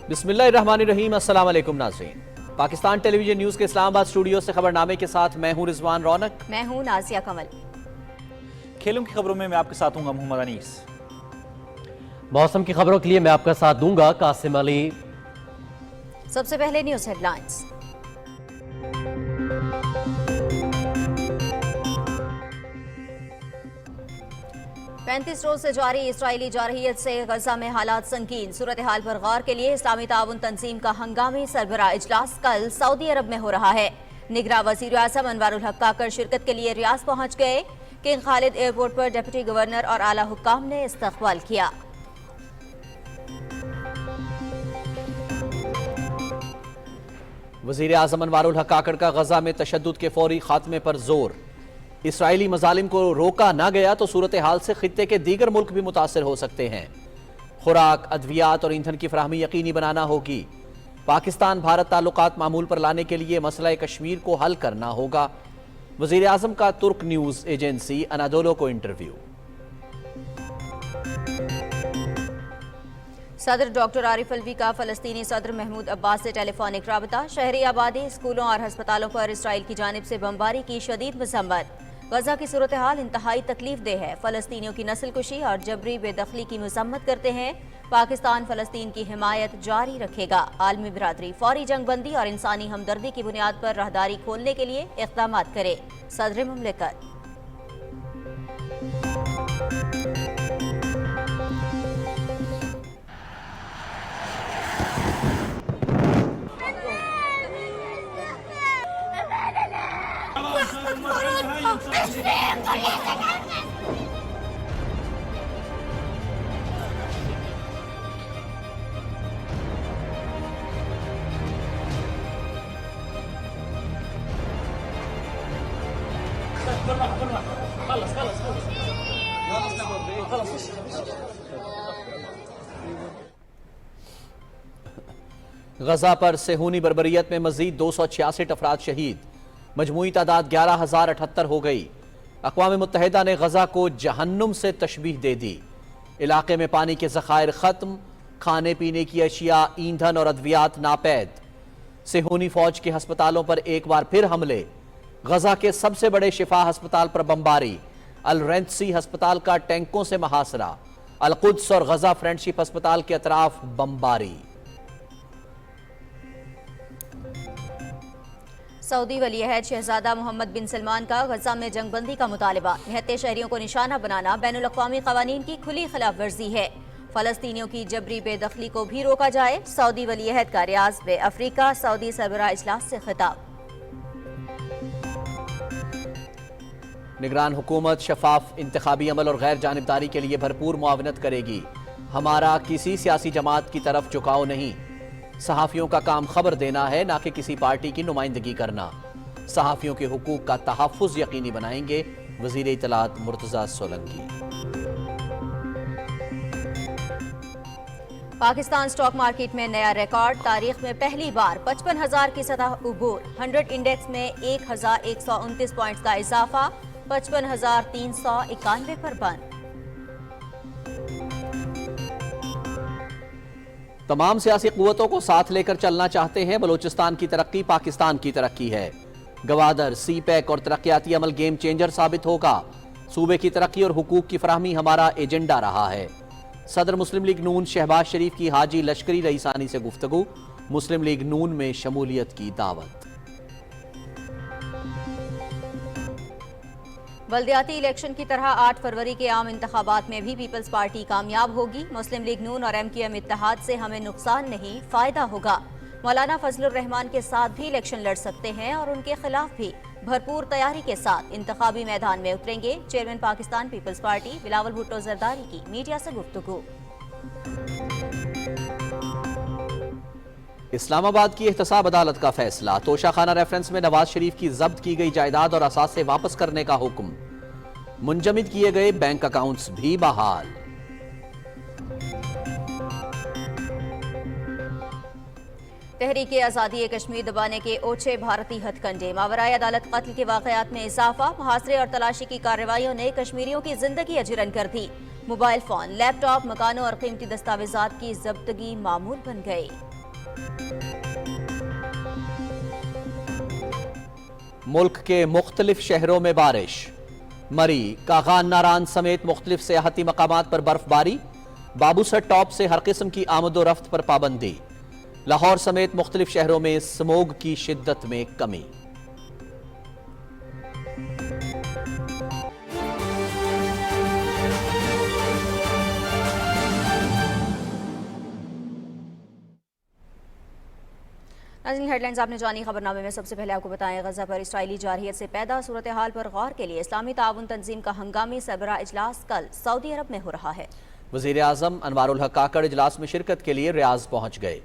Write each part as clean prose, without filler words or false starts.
बिस्मिल्लाहिर्रहमानिर्रहीम। अस्सलाम वालेकुम नाज़रीन। पाकिस्तान टेलीविजन न्यूज़ के इस्लामाबाद स्टूडियो से खबरनामे के साथ मैं हूं रिजवान रौनक। मैं हूं नाजिया कमल। खेलों की खबरों में मैं आपके साथ हूं मोहम्मद अनीस। मौसम की खबरों के लिए मैं आपका साथ दूंगा कासिम अली। सबसे पहले न्यूज़ हेडलाइंस। पैंतीस रोज से जारी इसराइली जारहियत से गजा में हालात संगीन। सूरत हाल पर गौर के लिए इस्लामी ताउन तंजीम का हंगामी सरबराह इजलास कल सऊदी अरब में हो रहा है। निगरां वज़ीर आज़म अनवारुल हक काकर शिरकत के लिए रियाज पहुंच गए। किंग खालिद एयरपोर्ट पर डिप्टी गवर्नर और आला हुक्काम ने इस्तकबाल किया। वज़ीर आज़म अनवारुल हक काकर का गजा में तशद्दुद के फौरी खात्मे पर जोर। इसराइली मजालिम को रोका ना गया तो सूरत हाल से खित्ते के दीगर मुल्क भी मुतासिर हो सकते हैं। खुराक, अद्वियात और ईंधन की फराहमी यकीनी बनाना होगी। पाकिस्तान भारत ताल्लुकात मामूल पर लाने के लिए मसला कश्मीर को हल करना होगा। वज़ीर आज़म का तुर्क न्यूज़ एजेंसी अनादोलो को इंटरव्यू। सदर डॉक्टर आरिफ अलवी का फ़लस्तीनी सदर महमूद अब्बास से टेलीफोनिक राबता। शहरी आबादी, स्कूलों और हस्पतालों पर इसराइल की जानिब से बमबारी की शदीद मज़म्मत। गजा की सूरत हाल इंतहाई तकलीफ दे है। फ़लस्तीनियों की नस्ल कुशी और जबरी बेदखली की मज़म्मत करते हैं। पाकिस्तान फ़लस्तीन की हिमायत जारी रखेगा। आलमी बिरादरी फौरी जंग बंदी और इंसानी हमदर्दी की बुनियाद पर राहदारी खोलने के लिए इक़दामात करे। सदर मुमलिकत। गजा पर सेहूनी बर्बरियत में मजीद 266 अफराद शहीद। मजमूई तादाद 11,078 हो गई। अक़वाम मुत्तहिदा ने गजा को जहन्नुम से तशबीह दे दी। इलाके में पानी के ज़खायर ख़त्म, खाने पीने की अशिया, ईंधन और अद्वियात नापैद। सेहूनी फौज के हस्पतालों पर एक बार फिर हमले। गजा के सबसे बड़े शिफा हस्पताल पर बमबारी। अल रेंसी हस्पताल का टैंकों से महासरा। अल कुद्स और गजा फ्रेंडशिप हस्पताल के अतराफ बमबारी। सऊदी वली अहद शहजादा मोहम्मद बिन सलमान का गजा में जंगबंदी का मुतालबा। निहत्ते शहरियों को निशाना बनाना बैनुल अक़वामी क़वानीन की खुली खिलाफ वर्जी है। फ़लस्तीनियों की जबरी बेदखली को भी रोका जाए। सऊदी वली अहद का रियाज़ में अफ्रीका सऊदी सरबराह इजलास से खिताब। निगरान हुकूमत शफाफ इंतखाबी अमल और गैर जानिबदारी के लिए भरपूर मुआवनत करेगी। हमारा किसी सियासी जमात की तरफ झुकाव नहीं। सहाफ़ियों का काम खबर देना है, ना कि किसी पार्टी की नुमाइंदगी करना। सहाफ़ियों के हुकूक का तहफ़्फ़ुज़ यकीनी बनाएंगे वज़ीर इत्तलात मुर्तज़ा सोलंकी। पाकिस्तान स्टॉक मार्केट में नया रिकॉर्ड। तारीख में पहली बार 55,000 की सतह उबूर। 100 इंडेक्स में 1,129 पॉइंट्स का इजाफा। 55,391 पर बंद। तमाम सियासी क़ुव्वतों को साथ लेकर चलना चाहते हैं। बलूचिस्तान की तरक्की पाकिस्तान की तरक्की है। गवादर, सी पैक और तरक्याती अमल गेम चेंजर साबित होगा। सूबे की तरक्की और हुकूक की फराहमी हमारा एजेंडा रहा है। सदर मुस्लिम लीग नून शहबाज शरीफ की हाजी लश्करी रईसानी से गुफ्तगू। मुस्लिम लीग नून में शमूलियत की दावत। बल्दियाती इलेक्शन की तरह 8 फरवरी के आम इंतखाबात में भी पीपल्स पार्टी कामयाब होगी। मुस्लिम लीग नून और MQM इत्तेहाद से हमें नुकसान नहीं, फायदा होगा। मौलाना फजलुर रहमान के साथ भी इलेक्शन लड़ सकते हैं और उनके खिलाफ भी भरपूर तैयारी के साथ इंतखाबी मैदान में उतरेंगे। Chairman Pakistan Peoples Party Bilawal Bhutto Zardari की मीडिया से गुफ्तगू। इस्लामाबाद की एहतसाब अदालत का फैसला। तोशाखाना रेफरेंस में नवाज शरीफ की जब्त की गई जायदाद और असासे वापस करने का हुक्म। मुंजमिद किए गए बैंक अकाउंट्स भी बहाल। तहरीक आज़ादी कश्मीर दबाने के ओछे भारतीय हथकंडे। मावराए अदालत कत्ल के वाकयात में इजाफा। मुहासरे और तलाशी की कार्रवाइयों ने कश्मीरियों की जिंदगी अजरन कर दी। मोबाइल फोन, लैपटॉप, मकानों और कीमती दस्तावेजात की जब्तगी मामूल बन गई। मुल्क के मुख्तलिफ शहरों में बारिश। मरी, कागान नारान समेत मुख्तलिफ सियाहती मकामात पर बर्फबारी। बाबूसर टॉप से हर किस्म की आमद व रफ्त पर पाबंदी। लाहौर समेत मुख्तलिफ शहरों में स्मोग की शिद्दत में कमी। नाज़रीन, हेडलाइंस आपने जानी। खबरनामे में सबसे पहले आपको बताएं, गजा पर इसराइली जारहियत से पैदा सूरत हाल पर गौर के लिए इस्लामी ताउन तंजीम का हंगामी सरबराह इजलास कल सऊदी अरब में हो रहा है। वज़ीर आज़म अनवारुल हक काकड़ इजलास में शिरकत के लिए रियाज पहुंच गए।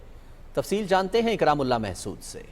तफसील जानते हैं इकरामुल्लाह महसूद से।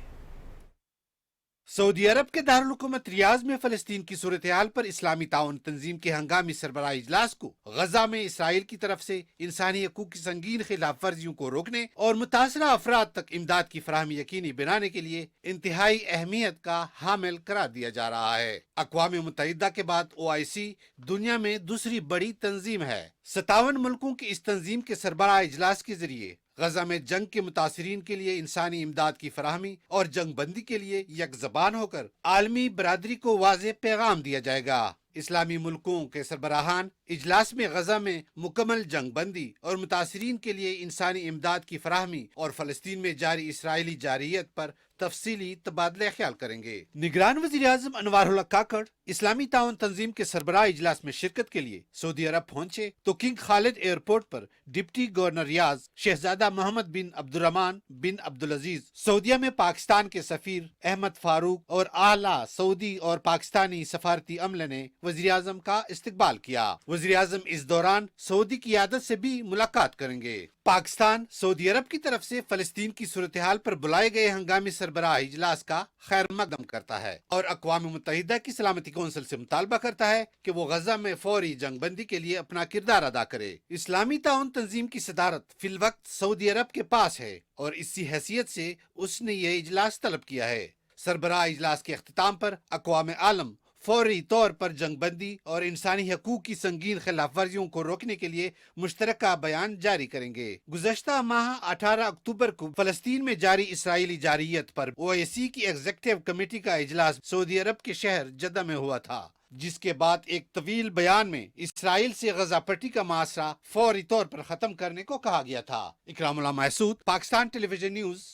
सऊदी अरब के दारुल हुकूमत रियाज में फलस्तीन की सूरत हाल पर इस्लामी ताउन तंजीम के हंगामी सरबराह इजलास को गजा में इसराइल की तरफ से इंसानी हकूक की संगीन खिलाफ वर्जियों को रोकने और मुतासरा अफराद तक इमदाद की फराहमी यकीनी बनाने के लिए इंतहाई अहमियत का हामिल करार दिया जा रहा है। अक़वाम मुत्तहिदा के बाद OIC दुनिया में दूसरी बड़ी तंजीम है। 57 मुल्कों की इस तंजीम के सरबराह इजलास के जरिए गजा में जंग के मुतासरीन के लिए इंसानी इमदाद की फराहमी और जंग बंदी के लिए यकजबान होकर आलमी बरादरी को वाज़ेह पैगाम दिया जाएगा। इस्लामी मुल्कों के सरबराहान इजलास में गजा में मुकम्मल जंग बंदी और मुतासरीन के लिए इंसानी इमदाद की फराहमी और फलस्तीन में जारी इसराइली जारहियत पर तफसीली तबादला ख्याल करेंगे। निगरान वज़ीर आज़म अनवारुल हक काकड़ इस्लामी ताउन तंजीम के सरबराह इजलास में शिरकत के लिए सऊदी अरब पहुंचे तो किंग खालिद एयरपोर्ट पर डिप्टी गवर्नर रियाज शहजादा मोहम्मद बिन अब्दुर्रहमान बिन अब्दुल अजीज, सऊदीया में पाकिस्तान के सफीर अहमद फारूक और आला सऊदी और पाकिस्तानी सफारती अमले ने वज़ीर आज़म का इस्तकबाल किया। वज़ीर आज़म इस दौरान सऊदी क़ियादत से भी मुलाकात करेंगे। पाकिस्तान सऊदी अरब की तरफ से फलस्तीन की सूरत हाल पर बुलाए गए हंगामी सरबराह इजलास का खैर मकदम करता है और अक़वाम मुत्तहिदा की सलामती कौंसिल से मुतालबा करता है कि वो गजा में फौरी जंग बंदी के लिए अपना किरदार अदा करे। इस्लामी ताउन तंजीम की सदारत फिलवक्त सऊदी अरब के पास है और इसी हैसियत से उसने ये इजलास तलब किया है। सरबराह इजलास के अख्तिताम पर अक़वाम आलम फौरी तौर पर जंग बंदी और इंसानी हकूक की संगीन खिलाफ वर्जियों को रोकने के लिए मुश्तरका बयान जारी करेंगे। गुज़श्ता माह 18 अक्टूबर को फलस्तीन में जारी इसराइली जारहियत पर OIC की एग्जीक्यूटिव कमेटी का इजलास सऊदी अरब के शहर जद्दा में हुआ था, जिसके बाद एक तवील बयान में इसराइल से गजा पट्टी का मासरा फौरी तौर पर खत्म करने को कहा गया था। Ikramullah Mahsud, Pakistan television news.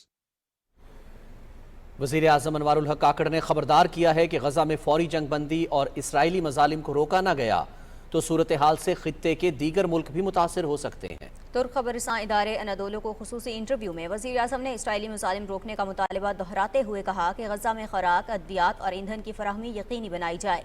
वज़ीर आज़म अनवारुल हक काकड़ ने खबरदार किया है कि गजा में फौरी जंग बंदी और इसराइली मजालिम को रोका न गया तो सूरत हाल से खित्ते के दीगर मुल्क भी मुतासिर हो सकते हैं। तुर्क खबरसां इदारे अनादोलो को खुसूसी इंटरव्यू में वज़ीर आज़म ने इसराइली मजालिम रोकने का मुतालबा दोहराते हुए कहा कि गजा में खुराक, अद्वियात और ईंधन की फराहमी यकीनी बनाई जाए।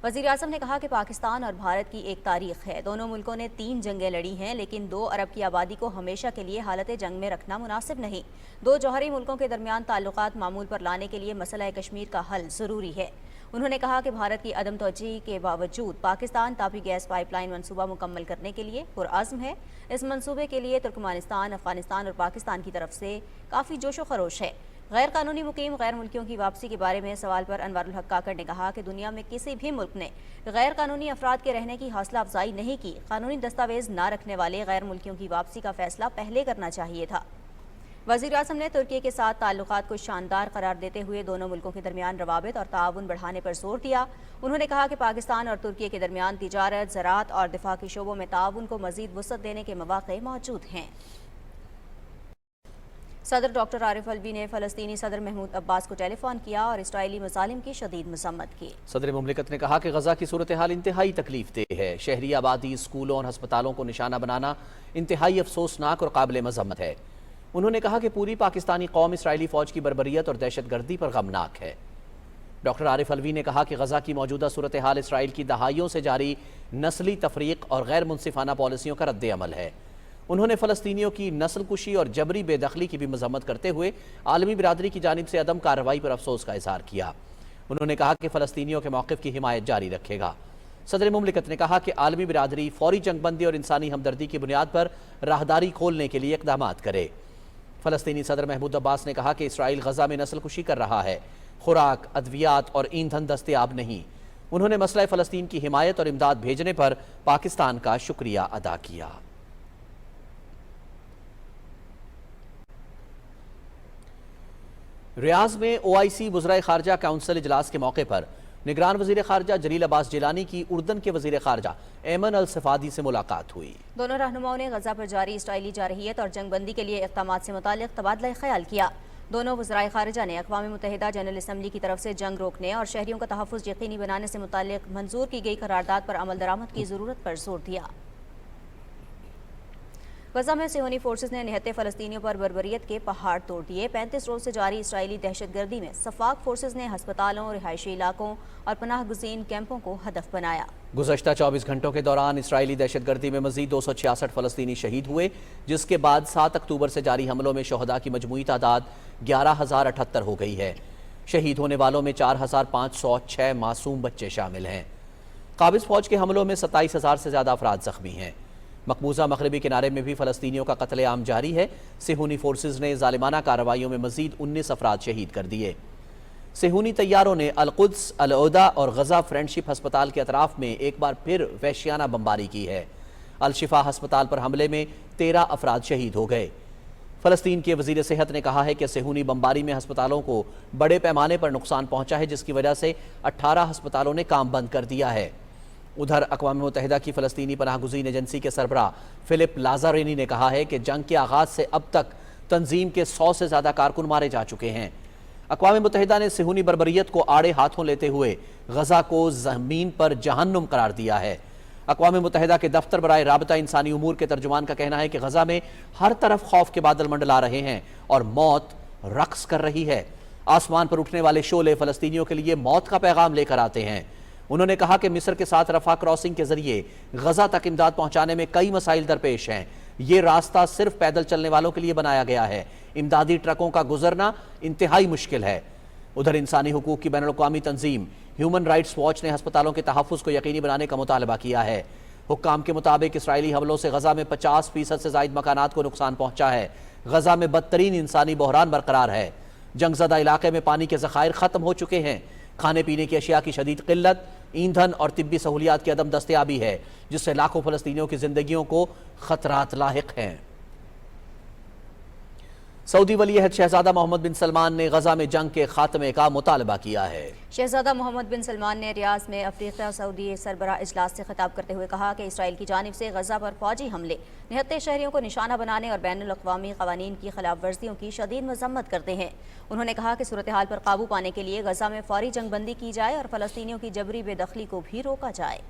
वज़ीर आज़म ने कहा कि पाकिस्तान और भारत की एक तारीख है। दोनों मुल्कों ने 3 जंगें लड़ी हैं, लेकिन 2 अरब की आबादी को हमेशा के लिए हालत जंग में रखना मुनासिब नहीं। 2 जौहरी मुल्कों के दरमियान ताल्लुकात मामूल पर लाने के लिए मसला कश्मीर का हल ज़रूरी है। उन्होंने कहा कि भारत की अदम तवज्जुही के बावजूद पाकिस्तान तापी गैस पाइपलाइन मनसूबा मुकम्मल करने के लिए पुरअज़्म है। इस मनसूबे के लिए तुर्कमानिस्तान, अफगानिस्तान और पाकिस्तान की तरफ से काफ़ी जोशो खरोश है। गैर कानूनी मुकीम गैर मुल्कियों की वापसी के बारे में सवाल पर अनवारुल हक काकड़ ने कहा कि दुनिया में किसी भी मुल्क ने गैर कानूनी अफराद के रहने की हौसला अफजाई नहीं की। कानूनी दस्तावेज न रखने वाले गैर मुल्कियों की वापसी का फैसला पहले करना चाहिए था। वज़ीर आज़म ने तुर्की के साथ ताल्लुकात को शानदार करार देते हुए दोनों मुल्कों के दरमियान रवाबित और ताउन बढ़ाने पर जोर दिया। उन्होंने कहा कि पाकिस्तान और तुर्की के दरमियान तिजारत, ज़राअत और दिफा के शोबों में ताउन को मज़ीद वुसअत देने के मौक़े मौजूद हैं। सदर डॉक्टर आरिफ अलवी ने फ़लस्तीनी सदर महमूद अब्बास को टेलीफोन किया और इसराइली मज़ालिम की शदीद मज़म्मत की। सदर मुमलिकत ने कहा कि गजा की सूरत हाल इंतहाई तकलीफ देह है। शहरी आबादी, स्कूलों और हस्पतालों को निशाना बनाना इंतहाई अफसोसनाक और काबिल मज़म्मत है। उन्होंने कहा कि पूरी पाकिस्तानी कौम इसराइली फ़ौज की बर्बरियत और दहशत गर्दी पर गमनाक है। डॉक्टर आरिफ अलवी ने कहा कि गजा की मौजूदा सूरत हाल इसराइल की दहाइयों से जारी नस्ली तफरीक और गैर मुनसिफाना पॉलिसियों का रद्द अमल है। उन्होंने फ़लस्तीनियों की नस्ल कुशी और जबरी बेदखली की भी मजम्मत करते हुए आलमी बिरादरी की जानिब से अदम कार्रवाई पर अफसोस का इजहार किया। उन्होंने कहा कि फ़लस्तीनियों के मौक़िफ़ की हिमायत जारी रखेगा। सदर मुमलिकत ने कहा कि आलमी बिरादरी फौरी जंगबंदी और इंसानी हमदर्दी की बुनियाद पर राहदारी खोलने के लिए इक़दामात करे। फ़लस्तीनी सदर महमूद अब्बास ने कहा कि इसराइल गजा में नस्ल कुशी कर रहा है, खुराक, अद्वियात और ईंधन दस्तयाब नहीं। उन्होंने मसला फ़लस्तीन की हिमायत और इमदाद भेजने पर पाकिस्तान का शुक्रिया अदा किया। रियाज में OIC वज़राए खारजा काउंसिल इजलास के मौके पर निगरान वज़ीर खारजा जलील अब्बास जिलानी की उर्दन के वज़ीर खारजा एमन अल सफादी से मुलाकात हुई। दोनों रहनुमाओं ने गजा पर जारी इसराइली जारहियत और जंग बंदी के लिए इक़दामात से मुतालिक तबादला ख्याल किया। दोनों वज़राए खारजा ने अक़वाम मुत्तहिदा जनरल असम्बली की तरफ से जंग रोकने और शहरियों का तहफ़्फ़ुज़ यकीनी बनाने से मुतालिक मंजूर की गई करारदाद पर अमल दरामद की ज़रूरत पर जोर दिया। गजा में सिहोनी फोर्सेस ने निहत्ते फ़लस्तीनियों पर बर्बरियत के पहाड़ तोड़ दिए। 35 रोज से जारी इसराइली दहशतगर्दी में सफाक फोर्सेस ने हस्पतालों, रिहायशी इलाकों और पनाह गुज़ीन कैंपों को हदफ बनाया। गुज़श्ता 24 घंटों के दौरान इसराइली दहशतगर्दी में मज़ीद 266 फ़लस्तीनी शहीद हुए, जिसके बाद 7 अक्टूबर से जारी हमलों में शहदा की मजमूई तादाद 11,078 हो गई है। शहीद होने वालों में 4,506 मासूम बच्चे शामिल हैं। काबिज़ फ़ौज के हमलों में 27,000 से ज़्यादा अफराद ज़ख्मी हैं। मकबूजा मगरबी किनारे में भी फ़लस्तीनियों का कत्ल-ए-आम जारी है। सिहूनी फोर्सेस ने ज़ालिमाना कार्रवाइयों में मज़ीद 19 अफराद शहीद कर दिए। सिहूनी तैयारों ने अल-कुद्स, अल-उदा और गजा फ्रेंडशिप हस्पताल के अतराफ में एक बार फिर वहशियाना बमबारी की है। अल-शिफा हस्पताल पर हमले में 13 अफराद शहीद हो गए। फ़लस्तीन के वज़ीर सेहत ने कहा है कि सिहूनी बमबारी में हस्पतालों को बड़े पैमाने पर नुकसान पहुँचा है, जिसकी वजह से 18 हस्पतालों ने काम बंद कर दिया है। उधर अक़वाम मुत्तहिदा की फ़लस्तीनी पनाह गुज़ीन एजेंसी के सरबराह फ़िलिप लाज़ारिनी ने कहा है कि जंग के आगाज़ से अब तक तंजीम के 100 से ज़्यादा कारकुन मारे जा चुके हैं। अक़वाम मुत्तहिदा ने सिहूनी बर्बरियत को आड़े हाथों लेते हुए गजा को ज़मीन पर जहन्नुम करार दिया है। अक़वाम मुत्तहिदा के दफ्तर बराए राबता इंसानी उमूर के तर्जुमान का कहना है कि गजा में हर तरफ खौफ के बादल मंडला रहे हैं और मौत रक्स कर रही है। आसमान पर उठने वाले शोले फ़लस्तीनियों के लिए मौत का पैगाम लेकर आते हैं। उन्होंने कहा कि मिस्र के साथ रफा क्रॉसिंग के जरिए गजा तक इमदाद पहुंचाने में कई मसाइल दरपेश हैं। ये रास्ता सिर्फ पैदल चलने वालों के लिए बनाया गया है। इमदादी ट्रकों का गुजरना इंतहाई मुश्किल है। उधर इंसानी हुकूक की बैनुल-अक़वामी तंजीम ह्यूमन राइट्स वॉच ने हस्पतालों के तहफ़्फ़ुज़ को यकीनी बनाने का मुतालबा किया है। हुक्काम के मुताबिक इसराइली हमलों से गजा में 50% से ज़ायद मकानात को नुकसान पहुंचा है। गजा में बदतरीन इंसानी बहरान बरकरार है। जंगज़दा इलाके में पानी के ज़खायर ख़त्म हो चुके हैं। खाने पीने की अशिया की शदीद किल्लत, ईंधन और तिब्बी सहूलियात की अदम दस्तयाबी है, जिससे लाखों फ़लस्तीनियों की ज़िंदगियों को ख़तरात लाहिक हैं। सऊदी वली अहद शहजादा मोहम्मद बिन सलमान ने गजा में जंग के खात्मे का मुतालबा किया है। शहजादा मोहम्मद बिन सलमान ने रियाज में अफ्रीका सऊदी सरबराह इजलास से खिताब करते हुए कहा कि इसराइल की जानिब से गजा पर फौजी हमले निहत्ते शहरियों को निशाना बनाने और बैनुल-अक़वामी क़वानीन की खिलाफ वर्जियों की शदीद मज़म्मत करते हैं। उन्होंने कहा कि सूरत हाल पर काबू पाने के लिए गजा में फौरी जंग बंदी की जाए और फ़लस्तीनियों की जबरी बेदखली को भी रोका जाए।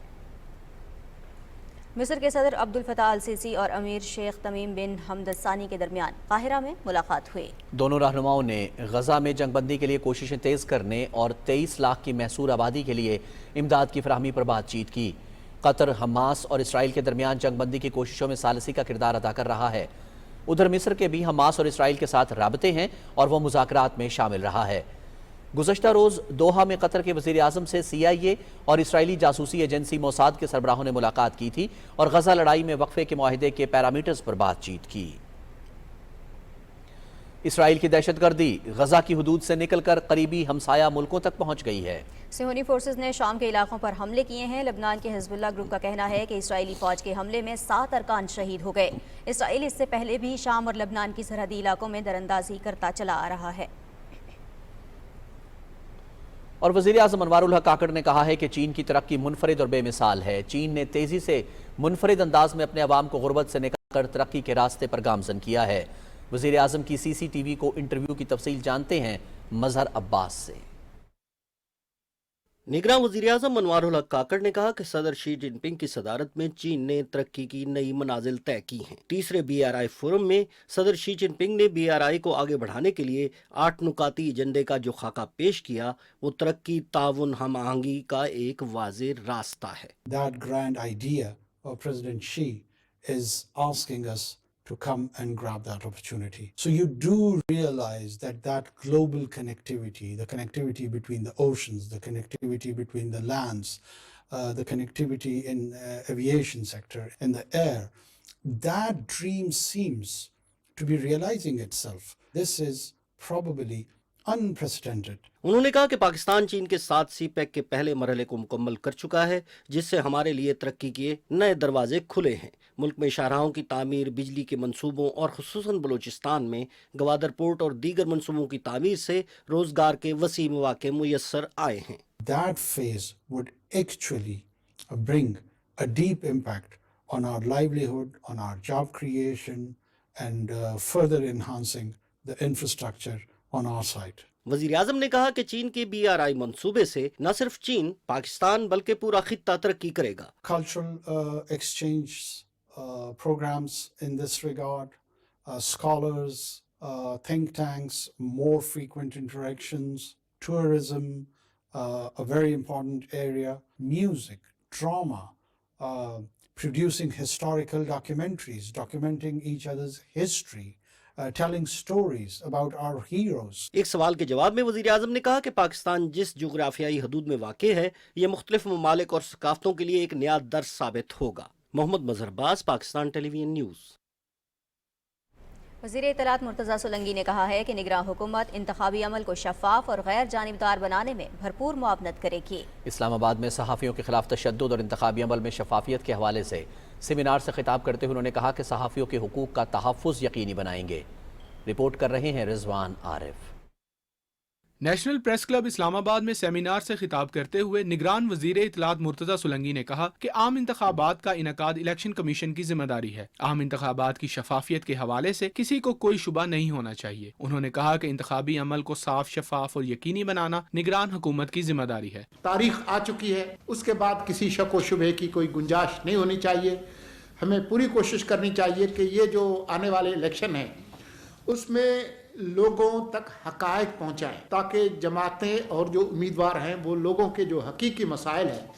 मिस्र के सदर अब्दुल फताह अल सीसी और अमीर शेख तमीम बिन हमद सानी के दरमियान काहिरा में मुलाकात हुई। दोनों रहनुमाओं ने गजा में जंगबंदी के लिए कोशिशें तेज़ करने और 23 लाख की महसूर आबादी के लिए इमदाद की फराहमी पर बातचीत की। कतर, हमास और इसराइल के दरमियान जंगबंदी की कोशिशों में सालसी का किरदार अदा कर रहा है। उधर मिस्र के भी हमास और इसराइल के साथ राबते हैं और वह मुज़ाकरात में शामिल रहा है। गुज़श्ता रोज़ दोहा में कतर के वज़ीर आज़म से CIA और इसराइली जासूसी एजेंसी मोसाद के सरबराहों ने मुलाकात की थी और गजा लड़ाई में वक्फे के मुआहिदे के पैरामीटर्स पर बातचीत की। इसराइल की दहशतगर्दी गजा की हदूद से निकलकर करीबी हमसाया मुल्कों तक पहुंच गई है। सिहोनी फोर्सेस ने शाम के इलाकों पर हमले किए हैं। लबनान के हिजबुल्लाह ग्रुप का कहना है कि इसराइली फौज के हमले में 7 अरकान शहीद हो गए। इसराइल इससे पहले भी शाम और लबनान की सरहदी इलाकों में दरअंदाजी करता चला आ रहा है। और वज़ीर आज़म अनवारुल हक काकड़ ने कहा है कि चीन की तरक्की मुनफरिद और बेमिसाल है। चीन ने तेज़ी से मुनफरिद अंदाज में अपने अवाम को गुर्बत से निकालकर तरक्की के रास्ते पर गामज़न किया है। वज़ीर आज़म की CCTV को इंटरव्यू की तफसील जानते हैं मजहर अब्बास से। निगरान वज़ीर-ए-आज़म अनवारुल हक काकड़ ने कहा कि सदर शी जिनपिंग की सदारत में चीन ने तरक्की की नई मनाजिल तय की हैं। तीसरे BRI फोरम में सदर शी जिनपिंग ने BRI को आगे बढ़ाने के लिए 8 नुकाती एजेंडे का जो खाका पेश किया वो तरक्की, ताउन, हम आहंगी का एक वाज़ेह रास्ता है। That grand idea of President Xi is asking us to come and grab that opportunity. So you do realize that global connectivity, the connectivity between the oceans, the connectivity between the lands, the connectivity in aviation sector, in the air, that dream seems to be realizing itself. This is probably unprecedented. उन्होंने कहा कि पाकिस्तान चीन के साथ सी pack के पहले मरहले को मुकम्मल कर चुका है, जिससे हमारे लिए तरक्की के नए दरवाजे खुले हैं। मुल्क में शाहराहों की तामीर, बिजली के मंसूबों और खुसूसन बलूचिस्तान में गवादर पोर्ट और दीगर मंसूबों की तामीर से रोजगार के वसी मौके मुयस्सर आए हैं। That phase would actually bring a deep impact on our livelihood, on our job creation, and further enhancing the infrastructure on our side. वजीर आजम ने कहा कि चीन के BRI मंसूबे से न सिर्फ चीन, पाकिस्तान बल्कि पूरा खित्ता तरक्की करेगा। Cultural exchange programs in this regard, scholars, think tanks, more frequent interactions, tourism, a very important area, music, drama, producing historical documentaries, documenting each other's history, telling stories about our heroes. एक सवाल के जवाब में वजीर आजम ने कहा कि पाकिस्तान जिस जुग्राफियाई हदूद में वाक़ है, ये मुख्तलिफ ममालिक और सकाफ़तों के लिए एक नया दर्स साबित होगा। मोहम्मद मजहर अब्बास, पाकिस्तान टेलीविजन न्यूज़। वज़ीर इत्तलात मुर्तज़ा सोलंकी ने कहा है कि निगरान हुकूमत इंतखाबी अमल को शफाफ और गैर जानिबदार बनाने में भरपूर मुआवनत करेगी। इस्लामाबाद में सहाफ़ियों के खिलाफ तशद्दुद और इंतखाबी अमल में शफाफियत के हवाले से सेमिनार से खिताब करते हुए उन्होंने कहा कि सहाफ़ियों के हुकूक का तहफ़्फ़ुज़ यकीनी बनाएंगे। रिपोर्ट कर रहे हैं Rizwan Arif. National press club Islamabad में सेमिनार से खिताब करते हुए निगरान वजीर इत्तलात मुर्तज़ा सोलंकी ने कहा कि आम इंतखाबात का इनकाद इलेक्शन कमीशन की जिम्मेदारी है। आम इंतखाबात की शफाफियत के हवाले से किसी को कोई शुबा नहीं होना चाहिए। उन्होंने कहा कि इंतखाबी अमल को साफ, शफाफ और यकीनी बनाना निगरान हुकूमत की जिम्मेदारी है। तारीख आ चुकी है, उसके बाद किसी शक व शुबे की कोई गुंजाइश नहीं होनी चाहिए। हमें पूरी कोशिश करनी चाहिए कि ये जो आने वाले इलेक्शन है उसमें लोगों तक हकायक पहुंचाएं, ताकि जमातें और जो उम्मीदवार हैं वो लोगों के जो हकीकी मसाइल हैं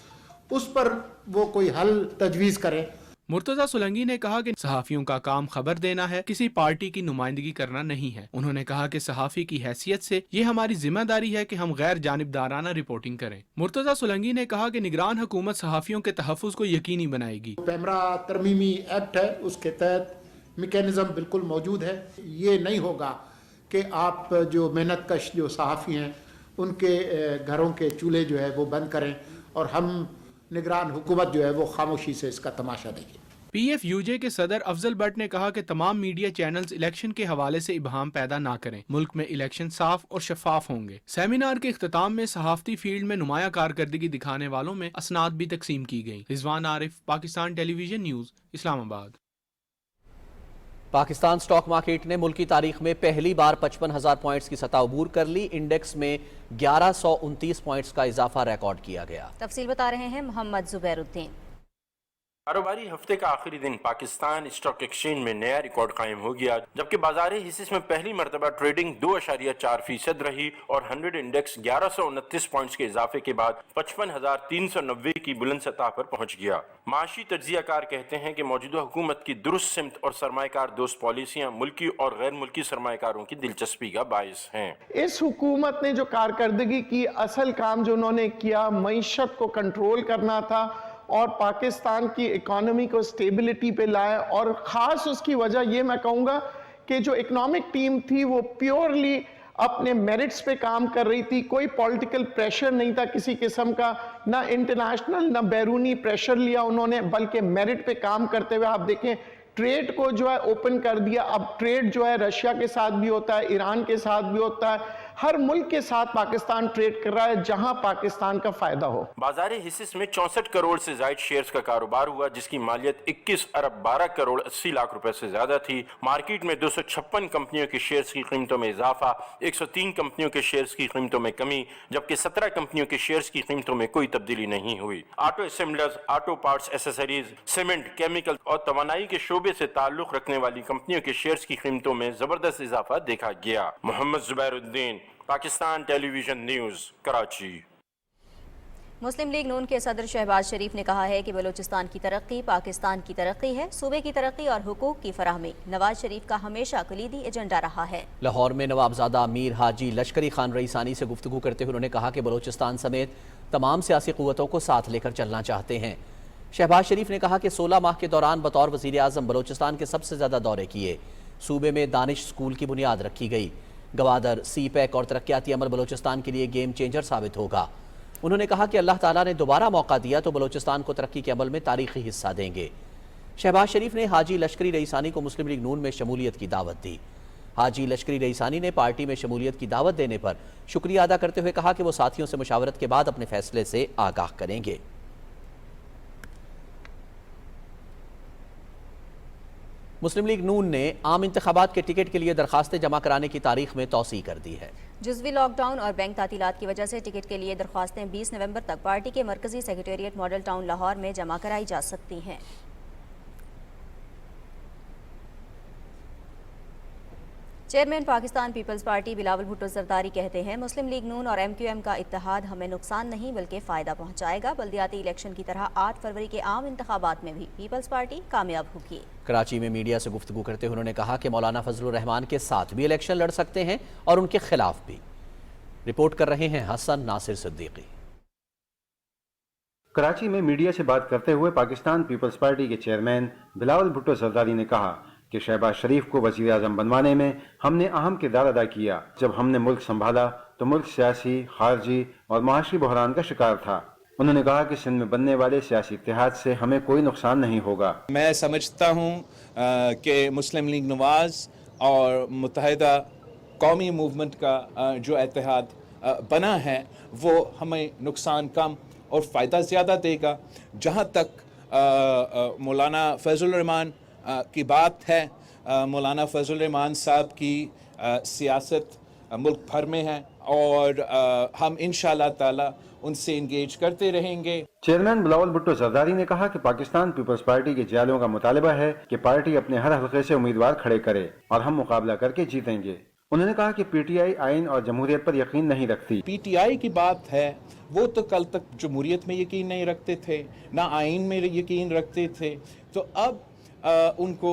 उस पर वो कोई हल तजवीज़ करें। मुर्तज़ा सोलंकी ने कहा कि सहाफ़ियों का काम खबर देना है, किसी पार्टी की नुमाइंदगी करना नहीं है। उन्होंने कहा कि सहाफ़ी की हैसियत से ये हमारी जिम्मेदारी है कि हम गैर जानिबदाराना रिपोर्टिंग करें। मुर्तज़ा सोलंकी ने कहा कि निगरान हुकूमत सहाफ़ियों के तहफ़्फ़ुज़ को यकीनी बनाएगी। पैमरा तरमीमी एक्ट है, उसके तहत मैकेनिज़्म बिल्कुल मौजूद है। ये नहीं होगा कि आप जो मेहनत कश जो सहाफ़ी हैं उनके घरों के चूल्हे जो है वो बंद करें और हम निगरान हुकूमत जो है वो खामोशी से इसका तमाशा देखें। PFUJ के सदर अफजल भट्ट ने कहा कि तमाम मीडिया चैनल्स इलेक्शन के हवाले से इबहाम पैदा ना करें। मुल्क में इलेक्शन साफ और शफाफ होंगे। सेमिनार के इख्तिताम में सहाफती फील्ड में नुमाया कारकर्दगी दिखाने वालों में असनाद भी तकसीम की गई। Rizwan Arif, Pakistan television news, Islamabad. Pakistan stock market ने मुल्की तारीख में पहली बार 55,000 पॉइंट्स की सतह अबूर कर ली। इंडेक्स में 1129 पॉइंट्स का इजाफा रिकॉर्ड किया गया। तफसील बता रहे हैं मोहम्मद जुबैरुद्दीन। कारोबारी हफ्ते का आखिरी दिन पाकिस्तान स्टॉक एक्सचेंज में नया रिकॉर्ड कायम हो गया, जबकि बाजारी हिस्से में पहली मरतबा ट्रेडिंग 2.4% रही और 100 इंडेक्स 1129 पॉइंट्स के इजाफे के बाद 55,390 की बुलंद सतह पर पहुंच गया। माशी तज्जियाकार कहते हैं कि मौजूदा हुकूमत की दुरुस्त सिमत और सरमायाकार दोस्त पॉलिसियां मुल्की और गैर मुल्की सरमायाकारों की दिलचस्पी का बायस हैं। इस हुकूमत ने जो कारकर्दगी की, असल काम जो उन्होंने किया, मईशत को कंट्रोल करना था और पाकिस्तान की इकोनॉमी को स्टेबिलिटी पे लाए। और ख़ास उसकी वजह ये मैं कहूँगा कि जो इकोनॉमिक टीम थी वो प्योरली अपने मेरिट्स पे काम कर रही थी। कोई पॉलिटिकल प्रेशर नहीं था किसी किस्म का, ना इंटरनेशनल ना बैरूनी प्रेशर लिया उन्होंने, बल्कि मेरिट पे काम करते हुए आप देखें ट्रेड को जो है ओपन कर दिया। अब ट्रेड जो है रशिया के साथ भी होता है, ईरान के साथ भी होता है, हर मुल्क के साथ पाकिस्तान ट्रेड कर रहा है जहां पाकिस्तान का फायदा हो। बाजारी हिस्से में 64 करोड़ से ज्यादा शेयर्स का कारोबार हुआ, जिसकी मालियत 21 अरब 12 करोड़ 80 लाख रुपए से ज्यादा थी। मार्केट में 256 कंपनियों के शेयर्स की कीमतों में इजाफा, 103 कंपनियों के शेयर्स की कीमतों में कमी, जबकि 17 कंपनियों के शेयर्स की कीमतों में कोई तब्दीली नहीं हुई। Auto assemblers, auto parts, accessories, cement, chemical और तवानाई के शोबे से ताल्लुक रखने वाली कंपनियों के शेयर्स की कीमतों में जबरदस्त इजाफा देखा गया। Mohammad Zubairuddin, Pakistan television news, Karachi. मुस्लिम लीग नून के सदर शहबाज शरीफ ने कहा है कि बलूचिस्तान की तरक्की पाकिस्तान की तरक्की है। सूबे की तरक्की और हुकूक की फराहमी नवाज शरीफ का हमेशा कलीदी एजेंडा रहा है। लाहौर में नवाबजादा अमीर हाजी लश्करी खान रईसानी से गुफ्तगू करते हुए उन्होंने कहा कि बलूचिस्तान समेत तमाम सियासी क़ुव्वतों को साथ लेकर चलना चाहते हैं। शहबाज शरीफ ने कहा कि 16 माह के दौरान बतौर वज़ीर आज़म बलूचिस्तान के सबसे ज़्यादा दौरे किए। सूबे में दानिश स्कूल की बुनियाद रखी गई। गवादर, सी पैक और तरक्याती अमल बलूचिस्तान के लिए गेम चेंजर साबित होगा। उन्होंने कहा कि अल्लाह ताला ने दोबारा मौका दिया तो बलूचिस्तान को तरक्की के अमल में तारीखी हिस्सा देंगे। शहबाज शरीफ ने हाजी लश्करी रईसानी को मुस्लिम लीग नून में शमूलियत की दावत दी। हाजी लश्करी रईसानी ने पार्टी में शमूलियत की दावत देने पर शुक्रिया अदा करते हुए कहा कि वो साथियों से मुशावरत के बाद अपने फैसले से आगाह करेंगे। मुस्लिम लीग नून ने आम इंतखाबात के टिकट के लिए दरखास्तें जमा कराने की तारीख में तौसीह कर दी है। जुज़वी लॉकडाउन और बैंक तातीलात की वजह से टिकट के लिए दरख्वास्तें 20 नवंबर तक पार्टी के मरकजी सेक्रेटेरिएट मॉडल टाउन लाहौर में जमा कराई जा सकती हैं। Chairman Pakistan Peoples Party Bilawal Bhutto Zardari कहते हैं, मुस्लिम लीग नून और MQM का इत्तेहाद हमें नुकसान नहीं बल्कि फ़ायदा पहुंचाएगा। बल्दियाती इलेक्शन की तरह 8 फरवरी के आम इंतखाबात में भी पीपल्स पार्टी कामयाब होगी। कराची में मीडिया से गुफ्तगू करते हुए उन्होंने कहा कि मौलाना फजलुर रहमान के साथ भी इलेक्शन लड़ सकते हैं और उनके खिलाफ भी। रिपोर्ट कर रहे हैं हसन नासिर सिद्दीकी। कराची में मीडिया से बात करते हुए पाकिस्तान पीपल्स पार्टी के चेयरमैन बिलावल भुट्टो जरदारी ने कहा कि शहबाज शरीफ को वज़ीर आज़म बनवाने में हमने अहम किरदार अदा किया। जब हमने मुल्क संभाला तो मुल्क सियासी, खारजी और माशी बहरान का शिकार था। उन्होंने कहा कि सिंध में बनने वाले सियासी इत्तेहाद से हमें कोई नुकसान नहीं होगा। मैं समझता हूँ कि मुस्लिम लीग नवाज और मुत्तहिदा कौमी मूवमेंट का जो इत्तेहाद बना है वो हमें नुकसान कम और फ़ायदा ज़्यादा देगा। जहाँ तक मौलाना फजलुर रहमान की बात है, मौलाना फजलुर रहमान साहब की सियासत मुल्क भर में है और हम इंशाअल्लाह ताला उनसे इंगेज करते रहेंगे। चेयरमैन बिलावल भुट्टो जरदारी ने कहा कि पाकिस्तान पीपल्स पार्टी के जियालों का मुतालबा है कि पार्टी अपने हर हल्के से उम्मीदवार खड़े करे और हम मुकाबला करके जीतेंगे। उन्होंने कहा कि PTI आइन और जमहूरियत पर यकीन नहीं रखती। PTI की बात है, वो तो कल तक जमहूरियत में यकीन नहीं रखते थे, ना आइन में यकीन रखते थे, तो अब उनको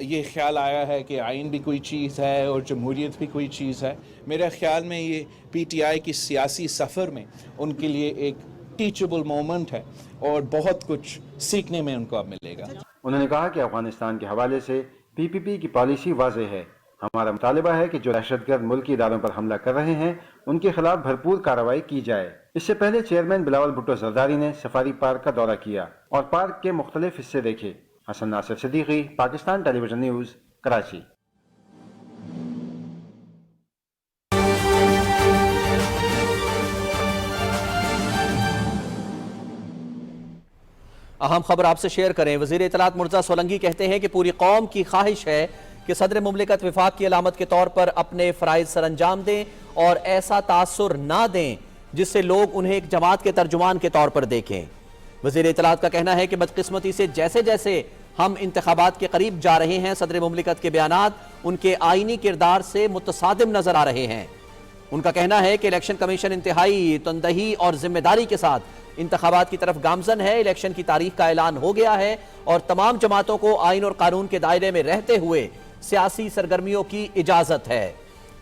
ये ख्याल आया है कि आइन भी कोई चीज़ है और जमहूरियत भी कोई चीज़ है। मेरे ख्याल में ये PTI की सियासी सफ़र में उनके लिए एक टीचेबल मोमेंट है और बहुत कुछ सीखने में उनको अब मिलेगा। उन्होंने कहा कि अफगानिस्तान के हवाले से PPP की पॉलिसी वाज़ेह है। हमारा मुतालिबा है कि जो दहशतगर्द मुल्की इदारों पर हमला कर रहे हैं उनके खिलाफ भरपूर कार्रवाई की जाए। इससे पहले चेयरमैन बिलावल भुट्टो जरदारी ने सफारी पार्क का दौरा किया और पार्क के मुख्तलिफ हिस्से देखे। Hasan Nasir Siddiqui, Pakistan television news, Karachi. अहम खबर आपसे शेयर करें। वज़ीर इत्तलात मुर्तज़ा सोलंकी कहते हैं कि पूरी कौम की ख्वाहिश है कि सदर मुमलिकत विफाक की अलामत के तौर पर अपने फ़राइज़ सरअंजाम दें और ऐसा तासुर ना दें जिससे लोग उन्हें एक जमात के तर्जुमान के तौर पर देखें। वज़ीर इत्तलात का कहना है कि बदकिस्मती से जैसे जैसे हम इंतखाबात के करीब जा रहे हैं, सदर मुमलिकत के बयानात उनके आईनी किरदार से मुतसादिम नजर आ रहे हैं। उनका कहना है कि इलेक्शन कमीशन इंतहाई तंदही और जिम्मेदारी के साथ इंतखाबात की तरफ गामजन है। इलेक्शन की तारीख का ऐलान हो गया है और तमाम जमातों को आइन और कानून के दायरे में रहते हुए सियासी सरगर्मियों की इजाजत है।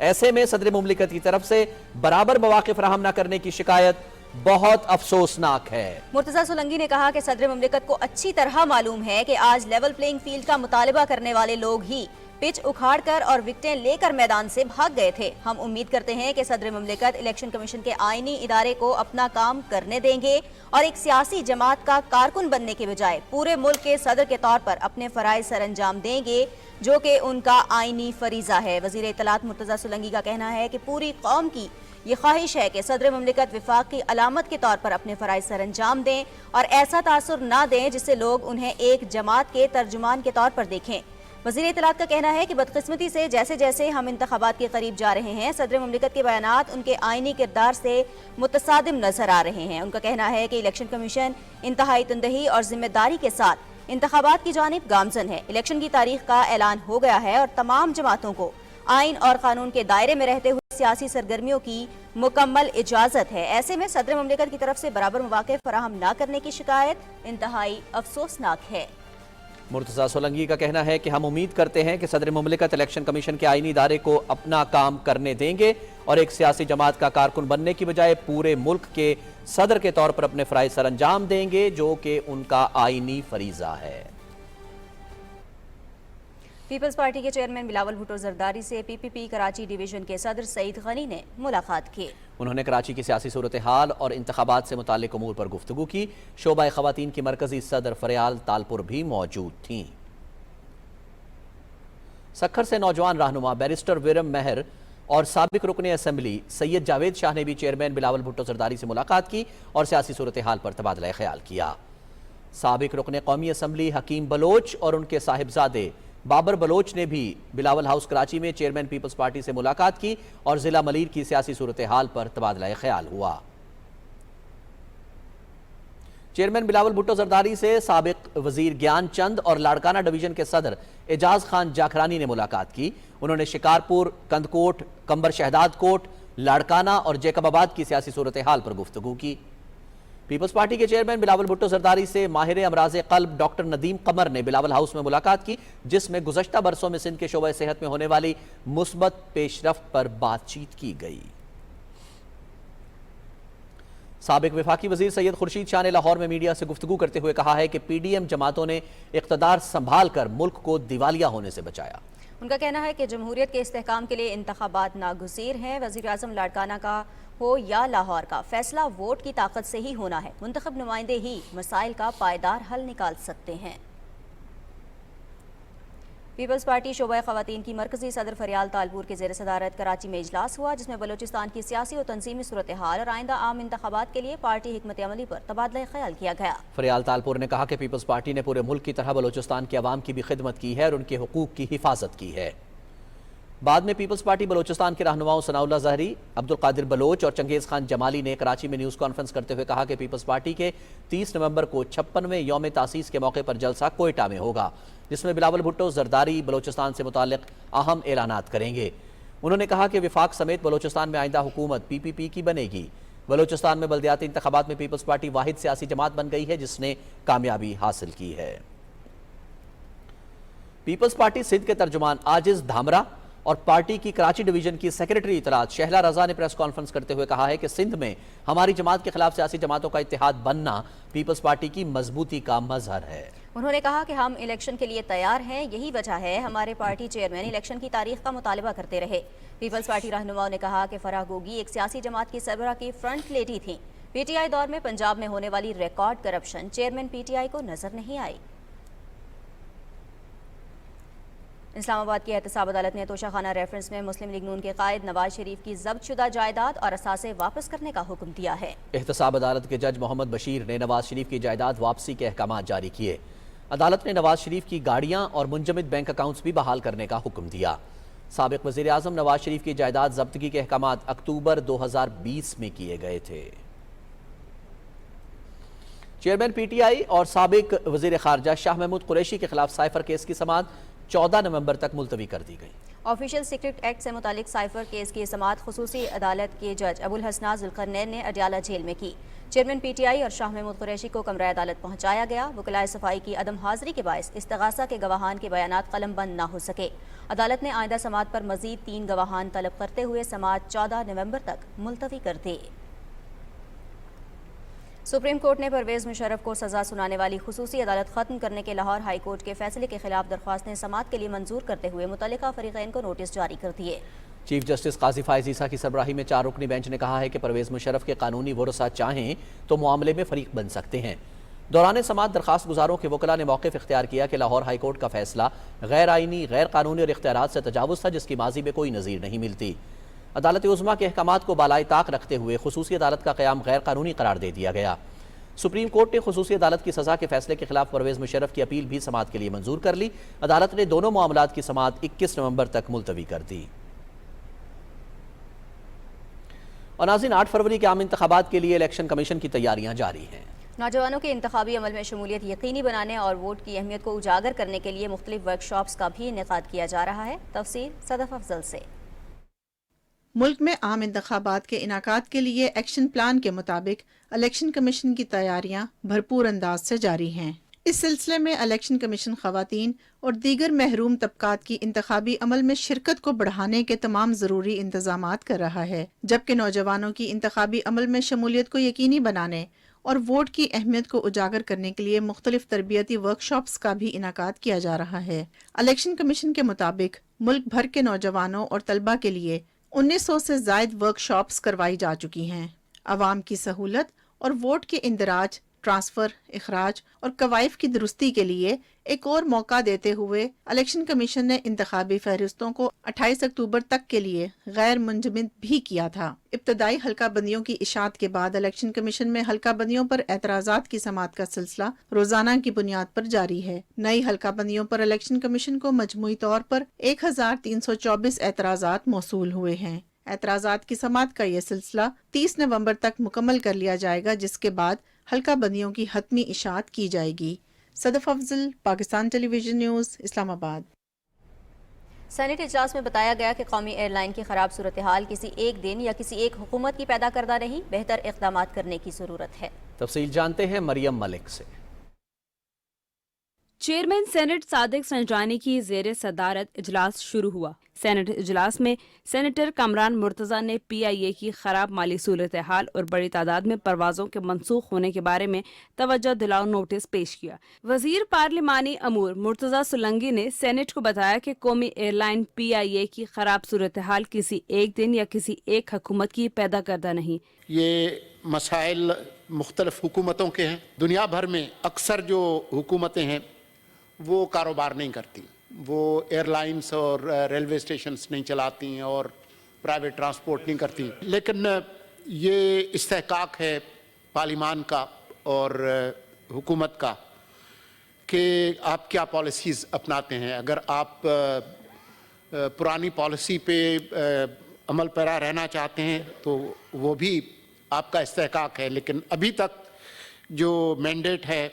ऐसे में सदर मुमलिकत की तरफ से बराबर मौके फराहम न करने की शिकायत बहुत अफसोसनाक है। मुर्तजा सोलंकी ने कहा कि सदर मुमलिकत को अच्छी तरह मालूम है कि आज लेवल प्लेइंग फील्ड का मुतालबा करने वाले लोग ही पिच उखाड़कर और विकेटें लेकर मैदान से भाग गए थे। हम उम्मीद करते हैं कि सदर मुमलिकत इलेक्शन कमीशन के आईनी इदारे को अपना काम करने देंगे और एक सियासी जमात का कारकुन बनने के बजाय पूरे मुल्क के सदर के तौर पर अपने फराइज सरअंजाम देंगे जो कि उनका आईनी फरीजा है। वज़ीर इत्तलात मुर्तजा सोलंकी का कहना है कि पूरी कौम की ये ख्वाहिश है कि सदर मुमलिकत विफाक की अलामत के तौर पर अपने फराइज सरअंजाम दें और ऐसा तासुर ना दें जिससे लोग उन्हें एक जमात के तर्जुमान के तौर पर देखें। वज़ीर इत्तलात का कहना है कि बदकिस्मती से जैसे जैसे हम इंतखाबात के करीब जा रहे हैं, सदर मुमलिकत के बयानात उनके आईनी किरदार से मुतसादिम नजर आ रहे हैं। उनका कहना है कि इलेक्शन कमीशन इंतहाई तंदही और जिम्मेदारी के साथ इंतखाबात की जानिब गामजन है। इलेक्शन की तारीख का ऐलान हो गया है और तमाम जमातों को आइन और कानून के दायरे में रहते हुए सियासी सरगर्मियों की मुकम्मल इजाजत है। ऐसे में सदर मुमलिकत की तरफ से बराबर मौके फराहम न करने की शिकायत इंतहाई अफसोसनाक है। मुर्तज़ा सोलंकी का कहना है कि हम उम्मीद करते हैं कि सदर मुमलिकत इलेक्शन कमीशन के आईनी इदारे को अपना काम करने देंगे और एक सियासी जमात का कारकुन बनने की बजाय पूरे मुल्क के सदर के तौर पर अपने फराइज सरअंजाम देंगे जो कि उनका आईनी फरीजा है। پیپلز پارٹی کے چیئرمین بلاول بھٹو زرداری سے PPP کراچی ڈویژن کے صدر سعید غنی نے ملاقات کی۔ انہوں نے کراچی کی سیاسی صورتحال اور انتخابات سے متعلق امور پر گفتگو کی۔ شعبہ خواتین کی مرکزی صدر فریال تالپور بھی موجود تھیں۔ سکھر سے نوجوان رہنما بیرسٹر ویرم مہر اور سابق رکن اسمبلی سید جاوید شاہ نے بھی چیئرمین بلاول بھٹو زرداری سے ملاقات کی اور سیاسی صورتحال پر تبادلہ خیال کیا۔ سابق رکن قومی اسمبلی حکیم بلوچ اور ان کے صاحبزادے بابر بلوچ نے بھی بلاول ہاؤس کراچی میں چیئرمین پیپلز پارٹی سے ملاقات کی اور ضلع ملیر کی سیاسی صورتحال پر تبادلہ خیال ہوا۔ چیئرمین بلاول بھٹو زرداری سے سابق وزیر گیان چند اور لاڑکانہ ڈویژن کے صدر اعجاز خان جاکرانی نے ملاقات کی۔ انہوں نے شکارپور، کندکوٹ، کمبر شہداد کوٹ، لاڑکانہ اور جیکب آباد کی سیاسی صورتحال پر گفتگو کی۔ پیپلز پارٹی کے چیئرمین بلاول بھٹو زرداری سے ماہر امراض قلب ڈاکٹر ندیم قمر نے بلاول ہاؤس میں ملاقات کی، جس میں گزشتہ برسوں میں سندھ کے شعبہ صحت میں ہونے والی مثبت پیش رفت پر بات چیت کی گئی۔ سابق وفاقی وزیر سید خورشید شاہ نے لاہور میں میڈیا سے گفتگو کرتے ہوئے کہا ہے کہ PDM جماعتوں نے اقتدار سنبھال کر ملک کو دیوالیہ ہونے سے بچایا۔ ان کا کہنا ہے کہ جمہوریت کے استحکام کے لیے انتخابات ناگزیر ہیں۔ وزیر اعظم لاڑکانہ کا ہو یا لاہور کا، فیصلہ ووٹ کی طاقت سے ہی ہونا ہے۔ منتخب نمائندے ہی مسائل کا پائیدار حل نکال سکتے ہیں۔ پیپلز پارٹی شعبہ خواتین کی مرکزی صدر فریال تالپور کے زیر صدارت کراچی میں اجلاس ہوا، جس میں بلوچستان کی سیاسی و تنظیمی صورتحال اور آئندہ عام انتخابات کے لیے پارٹی حکمت عملی پر تبادلہ خیال کیا گیا۔ فریال تالپور نے کہا کہ پیپلز پارٹی نے پورے ملک کی طرح بلوچستان کے عوام کی بھی خدمت کی ہے اور ان کے حقوق کی حفاظت کی ہے۔ بعد میں پیپلز پارٹی بلوچستان کے رہنماؤں ثناء اللہ ظہری، عبد القادر بلوچ اور چنگیز خان جمالی نے کراچی میں نیوز کانفرنس کرتے ہوئے کہا کہ پیپلز پارٹی کے 30 نومبر کو 56ویں یوم تاسیس کے موقع پر جلسہ کوئٹہ میں ہوگا، جس میں بلاول بھٹو زرداری بلوچستان سے متعلق اہم اعلانات کریں گے۔ انہوں نے کہا کہ وفاق سمیت بلوچستان میں آئندہ حکومت PPP کی بنے گی۔ بلوچستان میں بلدیاتی انتخابات میں پیپلز پارٹی واحد سیاسی جماعت بن گئی ہے جس نے کامیابی حاصل کی ہے۔ پیپلز پارٹی سندھ کے ترجمان عاجز دھامرا اور پارٹی کی کراچی ڈویژن کی سیکریٹری اطلاعات شہلا رضا نے پریس کانفرنس کرتے ہوئے کہا ہے کہ سندھ میں ہماری جماعت کے خلاف سیاسی جماعتوں کا اتحاد بننا پیپلز پارٹی کی مضبوطی کا مظہر ہے۔ انہوں نے کہا کہ ہم الیکشن کے لیے تیار ہیں، یہی وجہ ہے ہمارے پارٹی چیئرمین الیکشن کی تاریخ کا مطالبہ کرتے رہے۔ پیپلز پارٹی رہنماؤں نے کہا کہ فرح گوگی ایک سیاسی جماعت کی سربراہ کی فرنٹ لیڈی تھیں۔ PTI دور میں پنجاب میں ہونے والی ریکارڈ کرپشن چیئرمین PTI کو نظر نہیں آئی۔ اسلام آباد کی احتساب عدالت نے توشہ خانہ ریفرنس میں مسلم لیگ نون کے قائد نواز شریف کی ضبط شدہ جائیداد اور اثاثے واپس کرنے کا حکم دیا ہے۔ احتساب عدالت کے جج محمد بشیر نے نواز شریف کی جائیداد واپسی کے احکامات جاری کیے۔ عدالت نے نواز شریف کی گاڑیاں اور منجمد بینک اکاؤنٹس بھی بحال کرنے کا حکم دیا۔ سابق وزیر اعظم نواز شریف کی جائیداد ضبطگی کے احکامات اکتوبر 2020 میں کیے گئے تھے۔ چیئرمین PTI اور سابق وزیر خارجہ شاہ محمود قریشی کے خلاف سائفر کیس کی سماعت 14 نومبر تک ملتوی کر دی گئی۔ آفیشل سیکرٹ ایکٹ سے متعلق سائفر کیس کی سماعت خصوصی عدالت کے جج ابو الحسناء ذوالقرنین نے اڈیالہ جیل میں کی۔ چیئرمین PTI اور شاہ محمود قریشی کو کمرہ عدالت پہنچایا گیا۔ وکلائے صفائی کی عدم حاضری کے باعث استغاثہ کے گواہان کے بیانات قلم بند نہ ہو سکے۔ عدالت نے آئندہ سماعت پر مزید 3 گواہان طلب کرتے ہوئے سماعت 14 نومبر تک ملتوی کر دی۔ سپریم کورٹ نے پرویز مشرف کو سزا سنانے والی خصوصی عدالت ختم کرنے کے لاہور ہائی کورٹ کے فیصلے کے خلاف درخواستیں سماعت کے لیے منظور کرتے ہوئے متعلقہ فریقین کو نوٹس جاری کر دیے۔ چیف جسٹس قاضی فائز عیسیٰ کی سربراہی میں 4 رکنی بینچ نے کہا ہے کہ پرویز مشرف کے قانونی ورثاء چاہیں تو معاملے میں فریق بن سکتے ہیں۔ دوران سماعت درخواست گزاروں کے وکلاء نے موقف اختیار کیا کہ لاہور ہائی کورٹ کا فیصلہ غیر آئینی، غیر قانونی اور اختیارات سے تجاوز تھا جس کی ماضی میں کوئی نظیر نہیں ملتی۔ عدالت عظمیٰ کے احکامات کو بالائے طاق رکھتے ہوئے خصوصی عدالت کا قیام غیر قانونی قرار دے دیا گیا۔ سپریم کورٹ نے خصوصی عدالت کی سزا کے فیصلے کے خلاف پرویز مشرف کی اپیل بھی سماعت کے لیے منظور کر لی۔ عدالت نے دونوں معاملات کی سماعت 21 نومبر تک ملتوی کر دی۔ اور ناظرین، 8 فروری کے عام انتخابات کے لیے الیکشن کمیشن کی تیاریاں جاری ہیں۔ نوجوانوں کے انتخابی عمل میں شمولیت یقینی بنانے اور ووٹ کی اہمیت کو اجاگر کرنے کے لیے مختلف ورکشاپس کا بھی انعقاد کیا جا رہا ہے۔ تفصیل صدف افضل سے۔ ملک میں عام انتخابات کے انعقاد کے لیے ایکشن پلان کے مطابق الیکشن کمیشن کی تیاریاں بھرپور انداز سے جاری ہیں۔ اس سلسلے میں الیکشن کمیشن خواتین اور دیگر محروم طبقات کی انتخابی عمل میں شرکت کو بڑھانے کے تمام ضروری انتظامات کر رہا ہے، جبکہ نوجوانوں کی انتخابی عمل میں شمولیت کو یقینی بنانے اور ووٹ کی اہمیت کو اجاگر کرنے کے لیے مختلف تربیتی ورکشاپس کا بھی انعقاد کیا جا رہا ہے۔ الیکشن کمیشن کے مطابق ملک بھر کے نوجوانوں اور طلبہ کے لیے 1900 سے زائد ورکشاپس کروائی جا چکی ہیں۔ عوام کی سہولت اور ووٹ کے اندراج، ٹرانسفر، اخراج اور کوائف کی درستی کے لیے ایک اور موقع دیتے ہوئے الیکشن کمیشن نے انتخابی فہرستوں کو 28 اکتوبر تک کے لیے غیر منجمد بھی کیا تھا۔ ابتدائی حلقہ بندیوں کی اشاعت کے بعد الیکشن کمیشن میں حلقہ بندیوں پر اعتراضات کی سماعت کا سلسلہ روزانہ کی بنیاد پر جاری ہے۔ نئی حلقہ بندیوں پر الیکشن کمیشن کو مجموعی طور پر 1324 اعتراضات موصول ہوئے ہیں۔ اعتراضات کی سماعت کا یہ سلسلہ 30 نومبر تک مکمل کر لیا جائے گا، جس کے بعد حلقہ بندیوں کی حتمی اشاعت کی جائے گی۔ صدف افضل، پاکستان ٹیلی ویژن نیوز، اسلام آباد۔ سینیٹ اجلاس میں بتایا گیا کہ قومی ایئر لائن کی خراب صورتحال کسی ایک دن یا کسی ایک حکومت کی پیدا کردہ نہیں، بہتر اقدامات کرنے کی ضرورت ہے۔ تفصیل جانتے ہیں مریم ملک سے۔ چیئرمین سینٹ صادق سنجانی کی زیر صدارت اجلاس شروع ہوا۔ سینٹ اجلاس میں سینیٹر کامران مرتضیٰ نے پی آئی اے کی خراب مالی صورتحال اور بڑی تعداد میں پروازوں کے منسوخ ہونے کے بارے میں توجہ دلاؤ نوٹس پیش کیا۔ وزیر پارلیمانی امور مرتضیٰ سولنگی نے سینٹ کو بتایا کہ قومی ایئر لائن پی آئی اے کی خراب صورتحال کسی ایک دن یا کسی ایک حکومت کی پیدا کردہ نہیں۔ یہ مسائل مختلف حکومتوں کے ہیں۔ دنیا بھر میں اکثر جو حکومتیں ہیں وہ کاروبار نہیں کرتی، وہ ایئر لائنز اور ریلوے اسٹیشنز نہیں چلاتی ہیں اور پرائیویٹ ٹرانسپورٹ نہیں کرتی، لیکن یہ استحقاق ہے پارلیمان کا اور حکومت کا کہ آپ کیا پالیسیز اپناتے ہیں۔ اگر آپ پرانی پالیسی پہ عمل پیرا رہنا چاہتے ہیں تو وہ بھی آپ کا استحقاق ہے، لیکن ابھی تک جو مینڈیٹ ہے،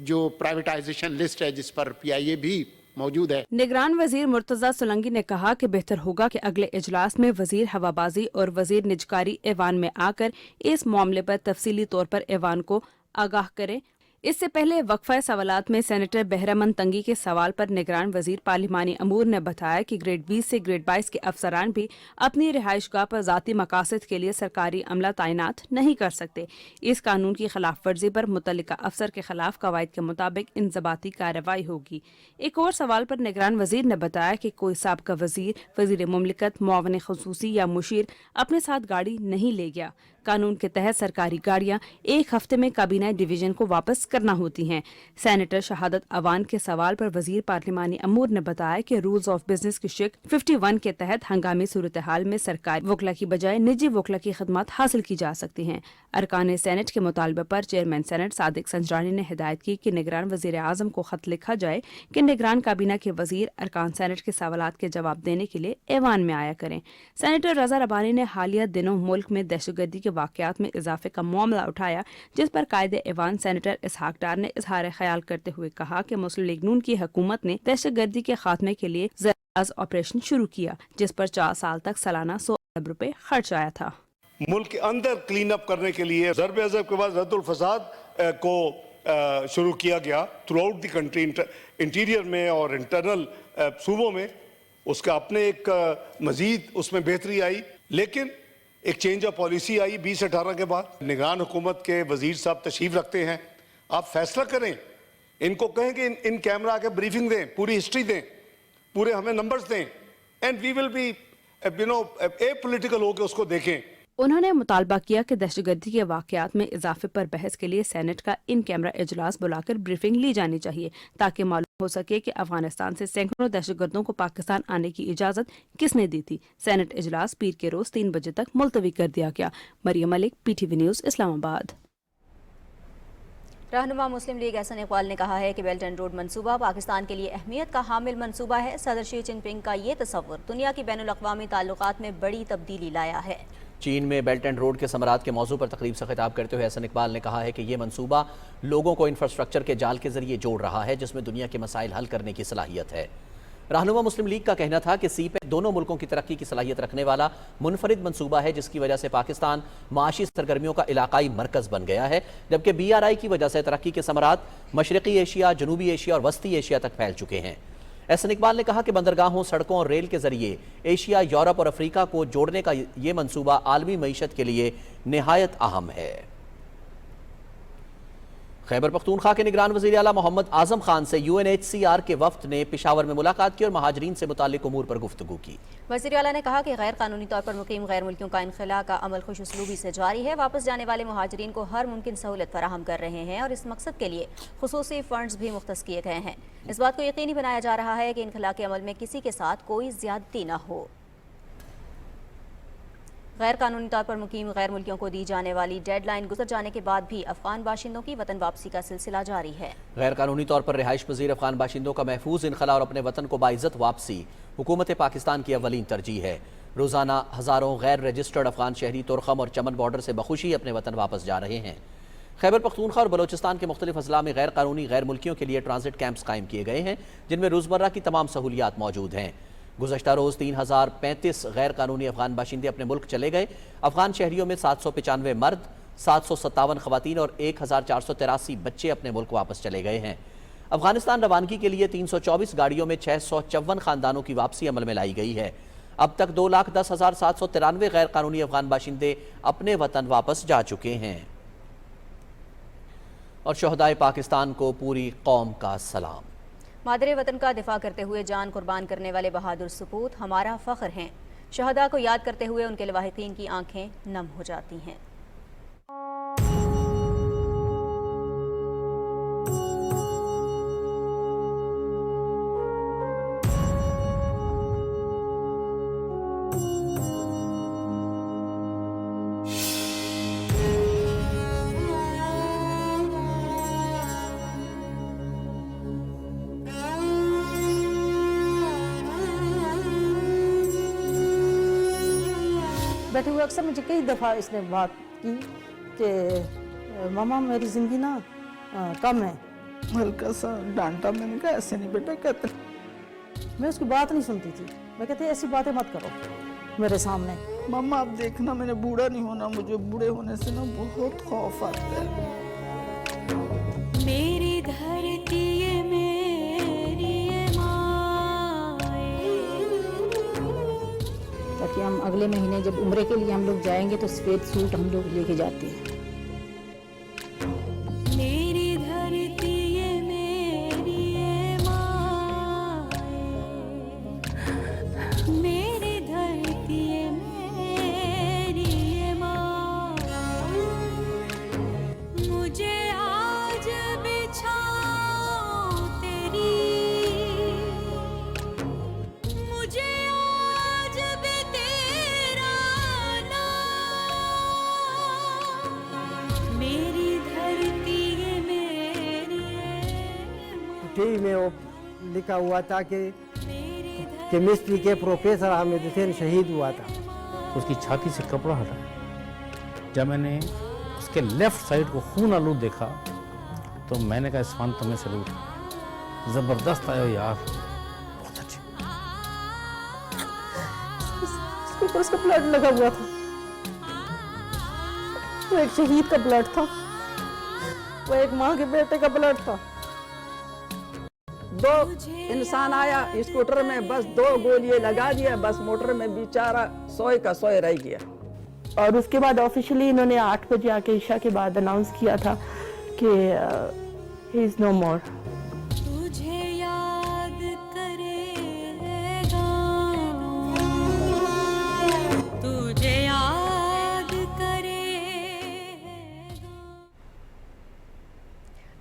جو پرائیویٹائزیشن لسٹ ہے جس پر پی آئی اے بھی موجود ہے۔ نگران وزیر مرتضیٰ سولنگی نے کہا کہ بہتر ہوگا کہ اگلے اجلاس میں وزیر ہوابازی اور وزیر نجکاری ایوان میں آ کر اس معاملے پر تفصیلی طور پر ایوان کو آگاہ کریں۔ اس سے پہلے وقفہ سوالات میں سینیٹر بہرامن تنگی کے سوال پر نگران وزیر پارلیمانی امور نے بتایا کہ گریڈ 20 سے گریڈ 22 کے افسران بھی اپنی رہائش گاہ پر ذاتی مقاصد کے لیے سرکاری عملہ تعینات نہیں کر سکتے۔ اس قانون کی خلاف ورزی پر متعلقہ افسر کے خلاف قواعد کے مطابق انضباطی کارروائی ہوگی۔ ایک اور سوال پر نگران وزیر نے بتایا کہ کوئی سابقہ وزیر مملکت، معاون خصوصی یا مشیر اپنے ساتھ گاڑی نہیں لے گیا۔ قانون کے تحت سرکاری گاڑیاں ایک ہفتے میں کابینہ ڈویژن کو واپس کرنا ہوتی ہیں۔ سینیٹر شہادت اوان کے سوال پر وزیر پارلیمانی امور نے بتایا کہ رولز آف بزنس کی شق 51 کے تحت ہنگامی صورتحال میں سرکاری وکلا کی بجائے نجی وکلا کی خدمات حاصل کی جا سکتی ہیں۔ ارکان سینٹ کے مطالبے پر چیئرمین سینٹ صادق سنجرانی نے ہدایت کی کہ نگران وزیر اعظم کو خط لکھا جائے کہ نگران کابینہ کے وزیر ارکان سینٹ کے سوالات کے جواب دینے کے لیے ایوان میں آیا کریں۔ سینیٹر رضا ربانی نے حالیہ دنوں ملک میں دہشت گردی کے واقعات میں اضافے کا معاملہ اٹھایا، جس پر قائد ایوان سینیٹر اسحاق ڈار نے اظہار خیال کرتے ہوئے کہا کہ مسلم لیگ نون کی حکومت نے دہشت گردی کے خاتمے کے لیے زراعت آپریشن شروع کیا، جس پر 4 سال تک سالانہ 100 ارب روپے خرچ آیا تھا۔ ملک کے اندر کلین اپ کرنے کے لیے ضرب عضب کے بعد رد الفساد کو شروع کیا گیا throughout the country, interior میں اور انٹرنل صوبوں میں۔ اس کا اپنے ایک مزید اس میں بہتری آئی، لیکن ایک چینج آف پالیسی آئی 2018 کے بعد۔ نگران حکومت کے وزیر صاحب تشریف رکھتے ہیں، آپ فیصلہ کریں، ان کو کہیں کہ ان کیمرہ آ کے بریفنگ دیں، پوری ہسٹری دیں، پورے ہمیں نمبرز دیں، and we will be a political ہو کے اس کو دیکھیں۔ انہوں نے مطالبہ کیا کہ دہشت گردی کے واقعات میں اضافے پر بحث کے لیے سینٹ کا ان کیمرہ اجلاس بلا کر بریفنگ لی جانی چاہیے، تاکہ معلوم ہو سکے کہ افغانستان سے سینکڑوں دہشت گردوں کو پاکستان آنے کی اجازت کس نے دی تھی۔ سینٹ اجلاس پیر کے روز 3 بجے تک ملتوی کر دیا گیا۔ مریم ملک، پی ٹی وی نیوز، اسلام آباد۔ رہنما مسلم لیگ احسن اقبال نے کہا ہے کہ بیلٹ اینڈ روڈ منصوبہ پاکستان کے لیے اہمیت کا حامل منصوبہ ہے۔ صدر شی جن پنگ کا یہ تصور دنیا کی بین الاقوامی تعلقات میں بڑی تبدیلی لایا ہے۔ چین میں بیلٹ اینڈ روڈ کے ثمرات کے موضوع پر تقریب سے خطاب کرتے ہوئے احسن اقبال نے کہا ہے کہ یہ منصوبہ لوگوں کو انفراسٹرکچر کے جال کے ذریعے جوڑ رہا ہے، جس میں دنیا کے مسائل حل کرنے کی صلاحیت ہے۔ رہنما مسلم لیگ کا کہنا تھا کہ سی پیک دونوں ملکوں کی ترقی کی صلاحیت رکھنے والا منفرد منصوبہ ہے، جس کی وجہ سے پاکستان معاشی سرگرمیوں کا علاقائی مرکز بن گیا ہے، جبکہ بی آر آئی کی وجہ سے ترقی کے ثمرات مشرقی ایشیا، جنوبی ایشیا اور وسطی ایشیا تک پھیل چکے ہیں۔ احسن اقبال نے کہا کہ بندرگاہوں، سڑکوں اور ریل کے ذریعے ایشیا، یورپ اور افریقہ کو جوڑنے کا یہ منصوبہ عالمی معیشت کے لیے نہایت اہم ہے۔ खैबर पख्तूनख्वा के निगरान वज़ीर आला मोहम्मद आज़म खान से UNHCR के वफ्द ने पेशावर में मुलाकात की और महाजरीन से मुताल्लिक उमूर पर गुफ्तगू की। वज़ीर आला ने कहा कि गैर कानूनी तौर पर मुकीम गैर मुल्कियों का इनखला का अमल खुश उसलूबी से जारी है। वापस जाने वाले महाजरीन को हर मुमकिन सहूलत फराहम कर रहे हैं और इस मकसद के लिए खुसूसी फंड्स भी मुख्तस किए गए हैं। इस बात को यकीनी बनाया जा रहा है कि इनखला के अमल में किसी के साथ कोई ज्यादती न हो। गैर कानूनी तौर पर मुकीम गैर मुल्कियों को दी जाने वाली डेड लाइन गुजर जाने के बाद भी अफगान बाशिंदों की वतन वापसी का सिलसिला जारी है। गैर कानूनी तौर पर रिहाइश पजीर अफगान बाशिंदों का महफूज इनखला और अपने वतन को बाइज्जत वापसी हुकूमत पाकिस्तान की अव्वलीन तरजीह है। रोज़ाना हज़ारों गैर रजिस्टर्ड अफगान शहरी तुरखम और चमन बॉर्डर से बखुशी अपने वतन वापस जा रहे हैं। खैबर पख्तूनख्वा और बलोचिस्तान के मुख्तलिफ अजला में गैर कानूनी गैर मुल्कियों के लिए ट्रांजिट कैंप्स कायम किए गए हैं, जिनमें रोज़मर्रा की तमाम सहूलियात मौजूद हैं। गुज़श्ता रोज़ 3035 गैर कानूनी अफगान बाशिंदे अपने मुल्क चले गए। अफगान शहरियों में 795 मर्द, 757 खवातीन और 1483 बच्चे अपने मुल्क वापस चले गए हैं। अफगानिस्तान रवानगी के लिए 324 गाड़ियों में 654 खानदानों की वापसी अमल में लाई गई है। अब तक 2,10,793 गैर कानूनी अफगान बाशिंदे अपने वतन वापस जा चुके हैं। और शोहदाए पाकिस्तान को पूरी कौम का सलाम। मादरे वतन का दिफा करते हुए जान कुर्बान करने वाले बहादुर सपूत हमारा फ़ख्र हैं। शहदा को याद करते हुए उनके लवाहिकीन की आंखें नम हो जाती हैं। बैठे हुए अक्सर मुझे कई दफ़ा इसने बात की कि मामा मेरी ज़िंदगी ना कम है। हल्का सा डांटा, मैंने कहा ऐसे नहीं बेटा कहते। मैं उसकी बात नहीं सुनती थी। मैं कहती ऐसी बातें मत करो मेरे सामने। मामा आप देखना मैंने बूढ़ा नहीं होना, मुझे बूढ़े होने से ना बहुत खौफ आता है। मेरी धरती ये मेरी ताकि हम अगले महीने जब उम्रे के लिए हम लोग जाएंगे तो सफेद सूट हम लोग लेके जाते हैं। मेरी धरती ये मेरी मेरी धरती ये मेरी मुझे आज बिछाओ तेरी, मुझे आज भी तेरा नाम, मेरी धरती ये मेरी टीवी में वो लिखा हुआ था कि केमिस्ट्री के प्रोफेसर हामिद हुसैन शहीद हुआ था। उसकी छाती से कपड़ा हटा, जब मैंने उसके लेफ्ट साइड को खून आलूद देखा तो मैंने कहा इरफान तुम्हें सलूट, जबरदस्त आयो यार, बहुत अच्छे। उसके ऊपर उसका ब्लड लगा हुआ था, वो एक शहीद का ब्लड था, वो एक माँ के बेटे का ब्लड था। दो इंसान आया स्कूटर में, बस 2 गोलियां लगा दिया, बस मोटर में बेचारा सोए का सोए रह गया। और उसके बाद ऑफिशियली इन्होंने 8 बजे आके ईशा के बाद अनाउंस किया था कि ही इज नो मोर। तुझे याद करेगा, तुझे याद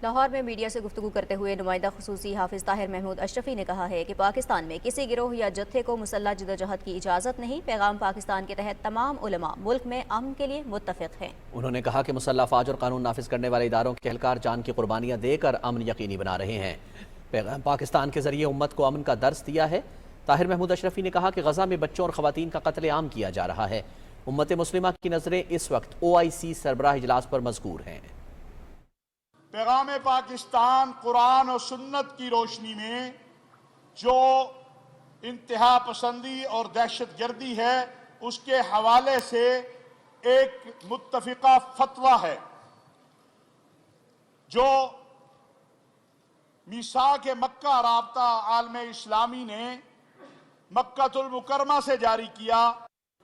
लाहौर में मीडिया से गुफ्तगू करते हुए नुमाइंदा खुसूसी हाफिज ताहिर महमूद अशरफी ने कहा है कि पाकिस्तान में किसी गिरोह या जत्थे को मुसल्लह जदोजहद की इजाज़त नहीं। पैगाम पाकिस्तान के तहत तमाम उलमा मुल्क में अमन के लिए मुत्तफिक हैं। उन्होंने कहा कि मुसल्लह फ़ौज और कानून नाफिज करने वाले इदारों के एहलकार जान की कुर्बानियाँ देकर अमन यकीनी बना रहे हैं। पैगाम पाकिस्तान के जरिए उम्मत को अमन का दर्स दिया है। ताहिर महमूद अशरफी ने कहा कि गजा में बच्चों और खवातीन का कत्ले आम किया जा रहा है। उम्मत मुस्लिमा की नज़रें इस वक्त OIC सरबराह इजलास पर मज़कूर हैं। पैगाम पाकिस्तान कुरान और सुन्नत की रोशनी में जो इंतहा पसंदी और दहशत गर्दी है उसके हवाले से एक मुत्तफिका फतवा है जो मीसाक मक्का राब्ता आलम इस्लामी ने मक्कातुल मुकरमा से जारी किया।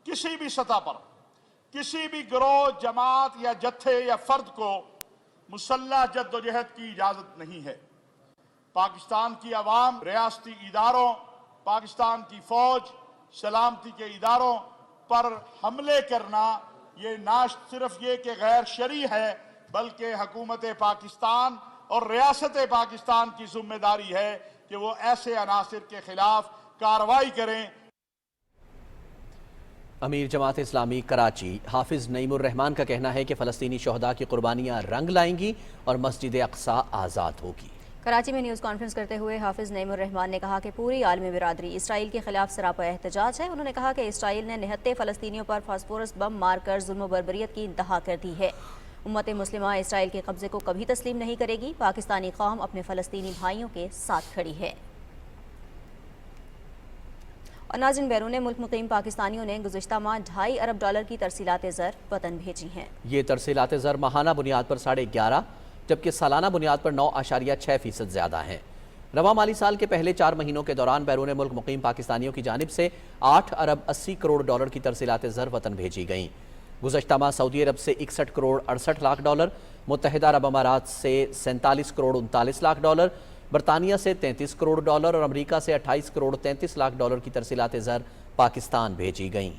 किसी भी सतह पर किसी भी गिरोह, जमात या जत्थे या फर्द को मुसल्लह जद्दोजहद की इजाज़त नहीं है। पाकिस्तान की आवाम, रियासती इदारों, पाकिस्तान की फ़ौज, सलामती के इदारों पर हमले करना ये ना सिर्फ ये कि गैर शरई है, बल्कि हुकूमत पाकिस्तान और रियासत पाकिस्तान की जिम्मेदारी है कि वो ऐसे अनासिर के खिलाफ कार्रवाई करें। अमीर जमात इस्लामी कराची हाफिज नईमुर रहमान का कहना है कि फ़लस्तीनी शहदा की कुर्बानियाँ रंग लाएंगी और मस्जिद अक्सा आज़ाद होगी। कराची में न्यूज़ कॉन्फ्रेंस करते हुए हाफिज नईमुर रहमान ने कहा कि पूरी आलमी बिरादरी इसराइल के खिलाफ सरापा एहतजाज है। उन्होंने कहा कि इसराइल ने निहत्ते फ़लस्तीनियों पर फास्फोरस बम मारकर जुल्म व बर्बरियत की इंतहा कर दी है। उम्मत मुस्लिमा इसराइल के कब्जे को कभी तस्लीम नहीं करेगी। पाकिस्तानी कौम अपने फ़लस्तीनी भाइयों के साथ खड़ी है। और नाज़रीन, बैरून मुल्क मुकीम पाकिस्तानियों ने गुज़िश्ता माह $2.5 अरब की तरसीलात ज़र वतन भेजी हैं। ये तरसीलात ज़र माहाना बुनियाद पर 11.5 जबकि सालाना बुनियाद पर 9.6% ज़्यादा हैं। रवा माली साल के पहले 4 महीनों के दौरान बैरून मुल्क मुकीम पाकिस्तानियों की जानिब से $8 अरब 80 करोड़ की तरसीलात ज़र वतन भेजी गईं। गुज़श्ता माह सऊदी अरब से $61 करोड़ 68 लाख, मुत्तहिदा अरब अमारात से $47 करोड़ 39 लाख, बरतानिया से $33 करोड़ और अमरीका से $28 करोड़ 33 लाख की तरसीलात ज़र पाकिस्तान भेजी गईं।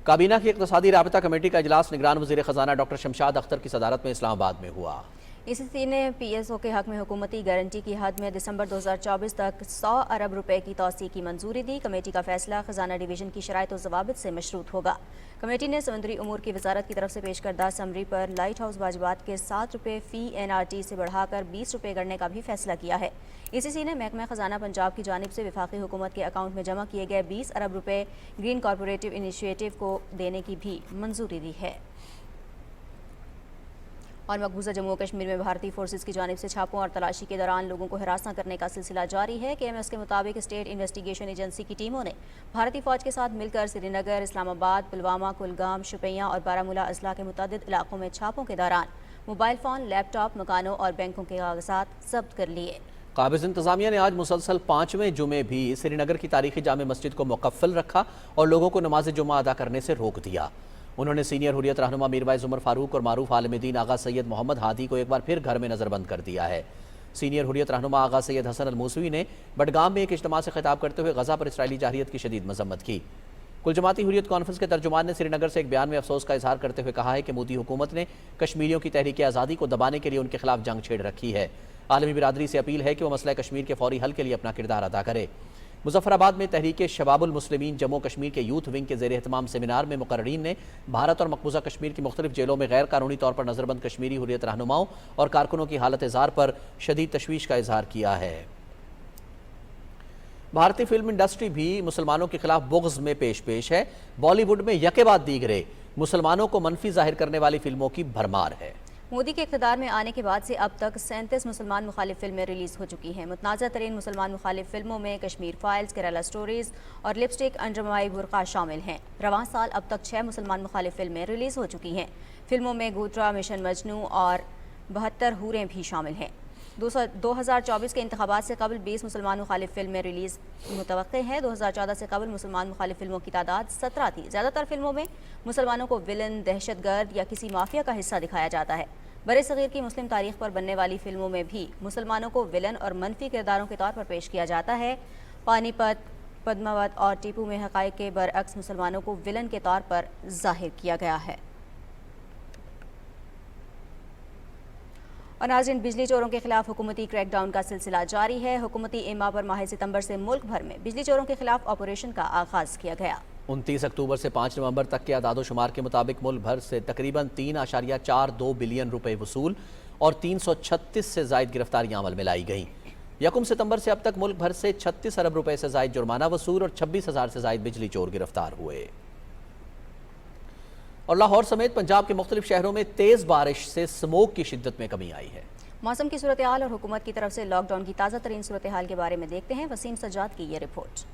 काबीना की इक़्तिसादी राबता कमेटी का इजलास निगरान वज़ीर ख़ज़ाना डॉक्टर शमशाद अख्तर की सदारत में इस्लामाबाद में हुआ। ICC ने PSO के हक में हुकूमती गारंटी की हद में दिसंबर 2024 तक $100 अरब की तौसी की मंजूरी दी। कमेटी का फैसला खजाना डिवीज़न की शराइत और ज़वाबित से मशरूत होगा। कमेटी ने समुद्री उमूर की वजारत की तरफ से पेश करदा समरी पर लाइट हाउस वाजिबात के ₹7 फ़ी NRT से बढ़ाकर ₹20 करने का भी फैसला किया है। ICC ने महकमा खजाना पंजाब की जानिब से वफाकी हुकूमत के अकाउंट में जमा किए गए $20 अरब ग्रीन कॉरपोरेटिव इनिशिएटिव को देने की भी मंजूरी दी है। और मकबूजा जम्मू कश्मीर में भारतीय फोर्सेस की जानिब से छापों और तलाशी के दौरान लोगों को हिरासत करने का सिलसिला जारी है। KMS के मुताबिक स्टेट इन्वेस्टिगेशन एजेंसी की टीमों ने भारतीय फौज के साथ मिलकर श्रीनगर, इस्लामाबाद, पुलवामा, कुलगाम, शुपियां और बारामूला अजला के मुतअद्दिद इलाकों में छापों के दौरान मोबाइल फ़ोन, लैपटॉप, मकानों और बैंकों के कागजात जब्त कर लिए। काबिज़ इंतज़ामिया ने आज मुसलसल 5वें जुमे भी श्रीनगर की तारीखी जामे मस्जिद को मुकफ़्फ़ल रखा और लोगों को नमाज जुमा अदा करने से रोक दिया। उन्होंने सीनियर हुर्रियत रहनुमा मीरवाइज़ उमर फारूक और मारूफ आलिम दीन आगा सैयद मोहम्मद हादी को एक बार फिर घर में नज़रबंद कर दिया है। सीनियर हुर्रियत रहनुमा आगा सैयद हसन अल मूसवी ने बडगाम में एक इज्तिमा से खिताब करते हुए गज़ा पर इसराइली जारहियत की शदीद मजम्मत की। कुल जमाती हुर्रियत कॉन्फ्रेंस के तर्जुमान ने श्रीनगर से एक बयान में अफसोस का इजहार करते हुए कहा है कि मोदी हुकूमत ने कश्मीरियों की तहरीक आज़ादी को दबाने के लिए उनके खिलाफ जंग छेड़ रखी है। आलमी बिरादरी से अपील है कि वह मसला कश्मीर के फौरी हल के लिए अपना किरदार अदा करे। मुजफ्फराबाद में तहरीक शबाबुल मुस्लिमीन जम्मू कश्मीर के यूथ विंग के ज़ेर एहतमाम सेमिनार में मुकर्रीन ने भारत और मकबूजा कश्मीर की मुख्तलिफ जेलों में गैर कानूनी तौर पर नज़रबंद कश्मीरी हुर्रियत रहनुमाओं और कारकुनों की हालत ज़ार पर शदीद तशवीश का इजहार किया है। भारतीय फिल्म इंडस्ट्री भी मुसलमानों के खिलाफ बुग़्ज़ में पेश है। बॉलीवुड में यके बाद दीगरे मुसलमानों को मनफी जाहिर करने वाली फिल्मों की भरमार है। मोदी के इक़्तिदार में आने के बाद से अब तक 37 मुसलमान मुखालिफ फिल्में रिलीज़ हो चुकी हैं। मुतनाज़ा तरीन मुसलमान मुखालिफ फिल्मों में कश्मीर फाइल्स, केरला स्टोरीज़ और लिपस्टिक अंडर माई बुर्का शामिल हैं। रवां साल अब तक 6 मुसलमान मुखालिफ फिल्में रिलीज़ हो चुकी हैं। फिल्मों में गूटरा, मिशन मजनू और 72 हूरें भी शामिल हैं। 2024 के इंतखाबात से कबल 20 मुसलमान मुखालिफ फिल्में रिलीज़ मुतवक्के हैं। 2014 से कबल मुसलमान मुखालिफ फिल्मों की तादाद 17 थी। ज़्यादातर फिल्मों में मुसलमानों को विलन, दहशतगर्द या किसी माफिया का हिस्सा दिखाया जाता है। बरे सगीर की मुस्लिम तारीख पर बनने वाली फिल्मों में भी मुसलमानों को विलन और मनफी किरदारों के तौर पर पेश किया जाता है। पानीपत, पद्मावत और टीपू में हक़ाइक़ के बरअक्स मुसलमानों को विलन के तौर पर जाहिर किया गया है। और नाज़रीन, बिजली चोरों के खिलाफ हुकूमती क्रैकडाउन का सिलसिला जारी है। हुकूमती इमा पर माह सितंबर से मुल्क भर में बिजली चोरों के खिलाफ ऑपरेशन का आगाज़ किया गया। 29 अक्टूबर से 5 नवंबर तक के आदादो शुमार के मुताबिक मुल्क भर से तकरीबन 3.42 बिलियन रुपए वसूल और 336 से जायद गिरफ्तारियां अमल में लाई गईं। 1 सितंबर से अब तक मुल्क भर से 36 अरब रुपए से जायद जुर्माना वसूल और 26,000 से जायद बिजली चोर गिरफ्तार हुए। और लाहौर समेत पंजाब के मुख्तलिफ शहरों में तेज बारिश से स्मोक की शिद्दत में कमी आई है। मौसम की सूरत हाल और हुकूमत की तरफ से लॉकडाउन की ताज़ा तरीन सूरत हाल के बारे में देखते हैं वसीम सज्जाद की ये रिपोर्ट।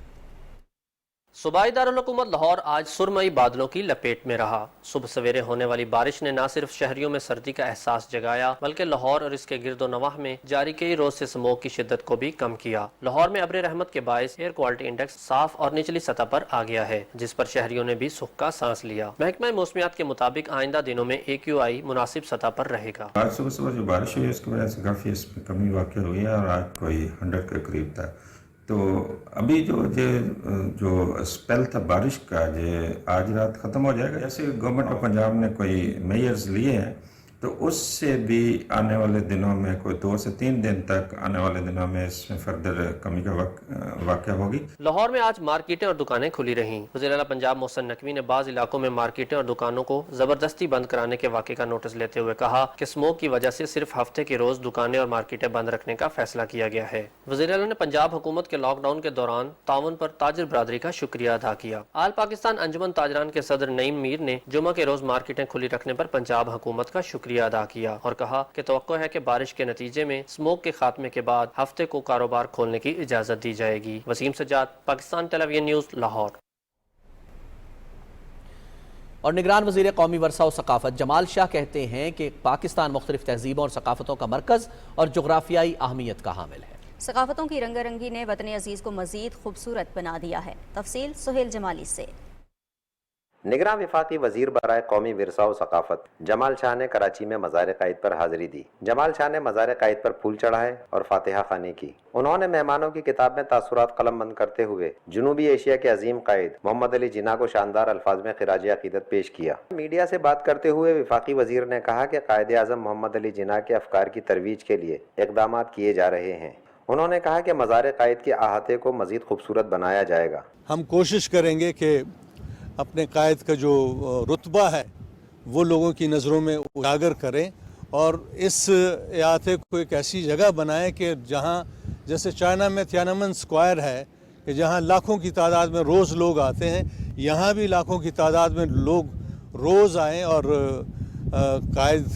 صوبائی دارالحکومت لاہور آج سرمئی بادلوں کی لپیٹ میں رہا۔ صبح سویرے ہونے والی بارش نے نہ صرف شہریوں میں سردی کا احساس جگایا بلکہ لاہور اور اس کے گرد و نواح میں جاری کئی روز سے اسموگ کی شدت کو بھی کم کیا۔ لاہور میں ابر رحمت کے باعث ایئر کوالٹی انڈیکس صاف اور نچلی سطح پر آ گیا ہے، جس پر شہریوں نے بھی سکھ کا سانس لیا۔ محکمہ موسمیات کے مطابق آئندہ دنوں میں AQI مناسب سطح پر رہے گا۔ آج صبح جو بارش ہوئی اس کی وجہ سے کافی اس میں کمی واقع ہوئی ہے اور آج کوئی 100 کے قریب تھا۔ تو ابھی جو اسپیل تھا بارش کا آج رات ختم ہو جائے گا۔ جیسے گورنمنٹ آف پنجاب نے کوئی میئرز لیے ہیں تو اس سے بھی آنے والے دنوں میں کوئی 2 سے 3 دن تک آنے والے دنوں میں اس میں فردر کمی کا واقع ہوگی۔ لاہور میں آج مارکیٹیں اور دکانیں کھلی رہیں۔ وزیر اعلیٰ پنجاب محسن نقوی نے بعض علاقوں میں مارکیٹیں اور دکانوں کو زبردستی بند کرانے کے واقعے کا نوٹس لیتے ہوئے کہا کہ اسموگ کی وجہ سے صرف ہفتے کے روز دکانیں اور مارکیٹیں بند رکھنے کا فیصلہ کیا گیا ہے۔ وزیر اعلیٰ نے پنجاب حکومت کے لاک ڈاؤن کے دوران تعاون پر تاجر برادری کا شکریہ ادا کیا۔ آل پاکستان انجمن تاجران کے صدر نعیم میر نے جمعہ کے روز مارکیٹیں کھلی رکھنے پر پنجاب حکومت کا شکریہ ادا کیا اور کہا کہ توقع ہے کہ بارش کے نتیجے میں اسموگ کے خاتمے کے بعد ہفتے کو کاروبار کھولنے کی اجازت دی جائے گی۔ وسیم سجاد، پاکستان ٹیلی ویژن نیوز، لاہور۔ اور نگران وزیر قومی ورثہ و ثقافت جمال شاہ کہتے ہیں کہ پاکستان مختلف تہذیبوں اور ثقافتوں کا مرکز اور جغرافیائی اہمیت کا حامل ہے۔ ثقافتوں کی رنگا رنگی نے وطن عزیز کو مزید خوبصورت بنا دیا ہے۔ تفصیل سہیل جمالی سے۔ نگراں وفاقی وزیر برائے قومی ورثہ و ثقافت جمال شاہ نے کراچی میں مزار قائد پر حاضری دی۔ جمال شاہ نے مزار قائد پر پھول چڑھائے اور فاتحہ خوانی کی۔ انہوں نے مہمانوں کی کتاب میں تاثرات قلم بند کرتے ہوئے جنوبی ایشیا کے عظیم قائد محمد علی جناح کو شاندار الفاظ میں خراج عقیدت پیش کیا۔ میڈیا سے بات کرتے ہوئے وفاقی وزیر نے کہا کہ قائد اعظم محمد علی جناح کے افکار کی ترویج کے لیے اقدامات کیے جا رہے ہیں۔ انہوں نے کہا کہ مزار قائد کے احاطے کو مزید خوبصورت بنایا جائے گا۔ ہم کوشش کریں گے کہ اپنے قائد کا جو رتبہ ہے وہ لوگوں کی نظروں میں اجاگر کریں اور اس احاطے کو ایک ایسی جگہ بنائیں کہ جہاں جیسے چائنا میں تیانمن اسکوائر ہے کہ جہاں لاکھوں کی تعداد میں روز لوگ آتے ہیں، یہاں بھی لاکھوں کی تعداد میں لوگ روز آئیں اور قائد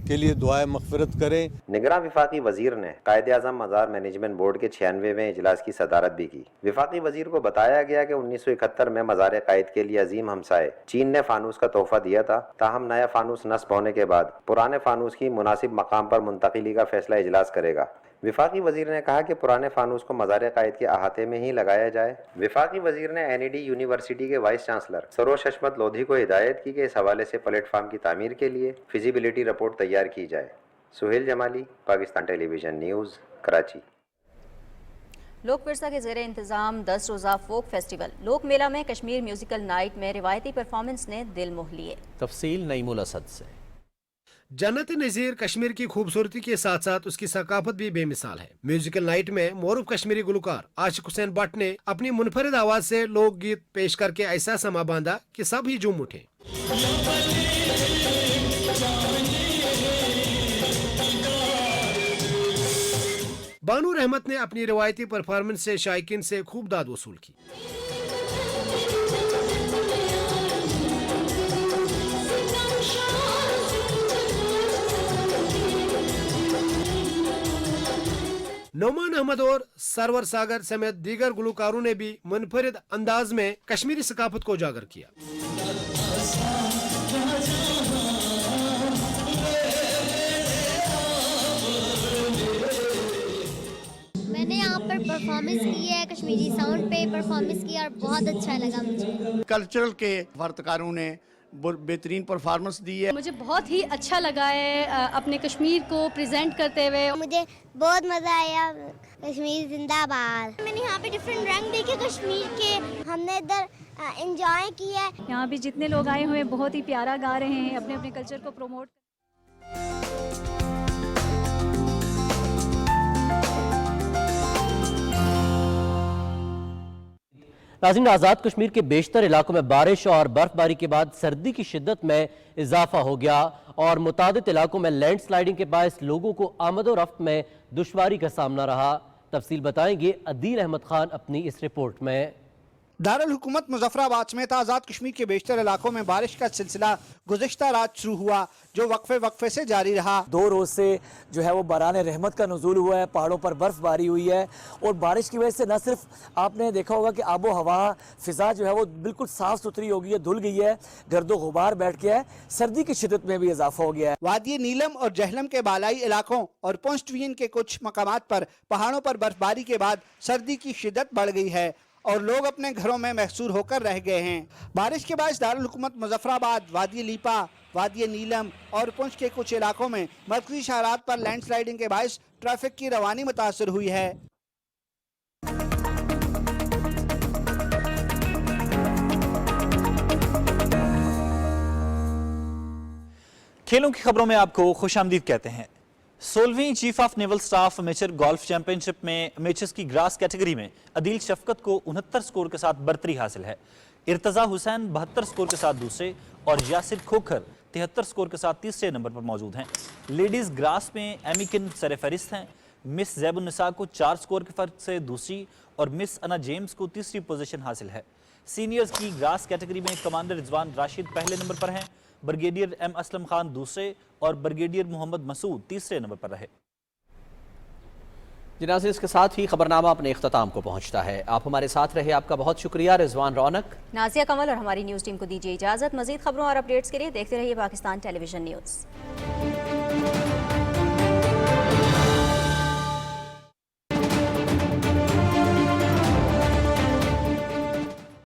کے لیے دعائیں مغفرت کریں۔ نگراں وفاقی وزیر نے قائد اعظم مزار مینجمنٹ بورڈ کے 96ویں اجلاس کی صدارت بھی کی۔ وفاقی وزیر کو بتایا گیا کہ 1971 میں مزار قائد کے لیے عظیم ہمسائے چین نے فانوس کا تحفہ دیا تھا، تاہم نیا فانوس نصب ہونے کے بعد پرانے فانوس کی مناسب مقام پر منتقلی کا فیصلہ اجلاس کرے گا۔ وفاقی وزیر نے کہا کہ پرانے فانوس کو مزار قائد کے احاطے میں ہی لگایا جائے۔ وفاقی وزیر نے NED یونیورسٹی کے وائس چانسلر سروش حشمت لودھی کو ہدایت کی کہ اس حوالے سے پلیٹ فارم کی تعمیر کے لیے فیزیبلٹی رپورٹ تیار کی جائے۔ سہیل جمالی، پاکستان ٹیلی ویژن نیوز، کراچی۔ لوک ورثہ کے زیر انتظام 10 روزہ فوک فیسٹیول لوک میلہ میں کشمیر میوزیکل نائٹ میں روایتی پرفارمنس نے دل موہ لیے۔ تفصیل نعیم الاسد سے۔ جنت نظیر کشمیر کی خوبصورتی کے ساتھ ساتھ اس کی ثقافت بھی بے مثال ہے۔ میوزیکل نائٹ میں معروف کشمیری گلوکار عاشق حسین بٹ نے اپنی منفرد آواز سے لوک گیت پیش کر کے ایسا سما باندھا کہ سب ہی جھوم اٹھے۔ بانو رحمت نے اپنی روایتی پرفارمنس سے شائقین سے خوب داد وصول کی۔ نعمان احمد اور سرور ساگر سمیت دیگر گلوکاروں نے بھی منفرد انداز میں کشمیری ثقافت کو اجاگر کیا۔ میں نے یہاں پر پرفارمنس کی ہے، کشمیری ساؤنڈ پہ پرفارمنس کی اور بہت اچھا لگا مجھے۔ کلچرل کے فنکاروں نے بہترین پرفارمنس دی ہے۔ مجھے بہت ہی اچھا لگا ہے اپنے کشمیر کو پریزنٹ کرتے ہوئے۔ مجھے بہت مزہ آیا۔ کشمیر زندہ باد۔ میں نے یہاں پہ ڈفرینٹ رنگ دیکھے کشمیر کے، ہم نے ادھر انجوائے کیا۔ یہاں بھی جتنے لوگ آئے ہوئے بہت ہی پیارا گا رہے ہیں، اپنے اپنے کلچر کو پروموٹ۔ ناظرین، آزاد کشمیر کے بیشتر علاقوں میں بارش اور برف باری کے بعد سردی کی شدت میں اضافہ ہو گیا اور متعدد علاقوں میں لینڈ سلائیڈنگ کے باعث لوگوں کو آمد و رفت میں دشواری کا سامنا رہا۔ تفصیل بتائیں گے عدیل احمد خان اپنی اس رپورٹ میں۔ दारुल-हुकूमत मुजफ्फराबाद समेत आज़ाद कश्मीर के बेशतर इलाकों में बारिश का सिलसिला गुज़िश्ता रात शुरू हुआ, जो वक्फे से जारी रहा। 2 रोज़ से जो है वो बारान रहमत का नुज़ूल हुआ है, पहाड़ों पर बर्फ़बारी हुई है और बारिश की वजह से न सिर्फ आपने देखा होगा कि आबो हवा फ़िज़ा जो है वो बिल्कुल साफ़ सुथरी हो गई है, धुल गई है, गर्दो गुबार बैठ गया है, सर्दी की शिद्दत में भी इजाफा हो गया है। वादी नीलम और जहलम के बालाई इलाकों और पुंछ डिवीजन के कुछ मकामात पर पहाड़ों पर बर्फबारी के बाद सर्दी की शिद्दत बढ़ गई है और लोग अपने घरों में महसूर होकर रह गए हैं। बारिश के बाद दारुल हुकूमत मुजफ्फराबाद, वादी लीपा, वादी नीलम और पुंछ के कुछ इलाकों में मरकजी शहरात पर लैंडस्लाइडिंग के बायस ट्रैफिक की रवानी मुतासर हुई है। खेलों की खबरों में आपको खुशामदीद कहते हैं। 16वीं chief of naval staff amateur golf championship में अमेचर्स की ग्रास कैटेगरी में अदील शफकत को 69 स्कोर के साथ बर्तरी हासिल है। इर्तजा हुसैन 72 स्कोर के साथ दूसरे और यासिर खोखर 73 स्कोर के साथ तीसरे नंबर पर मौजूद हैं। लेडीज ग्रास में एमिकिन सरफहरिस्त हैं। मिस जैबुन्निसा को 4 स्कोर के फर्क से दूसरी और मिस अना जेम्स को तीसरी पोजीशन हासिल है। सीनियर्स की ग्रास कैटेगरी में कमांडर रिजवान राशिद पहले नंबर पर हैं, ब्रिगेडियर एम असलम खान दूसरे और ब्रिगेडियर मोहम्मद मसूद तीसरे नंबर पर रहे। जनाज़े इसके साथ ही खबरनामा अपने इख्तिताम को पहुंचता है। आप हमारे साथ रहे, आपका बहुत शुक्रिया। रिजवान रौनक, नाजिया कमल और हमारी न्यूज़ टीम को दीजिए इजाज़त। मज़ीद खबरों और अपडेट्स के लिए देखते रहिए पाकिस्तान टेलीविजन न्यूज़।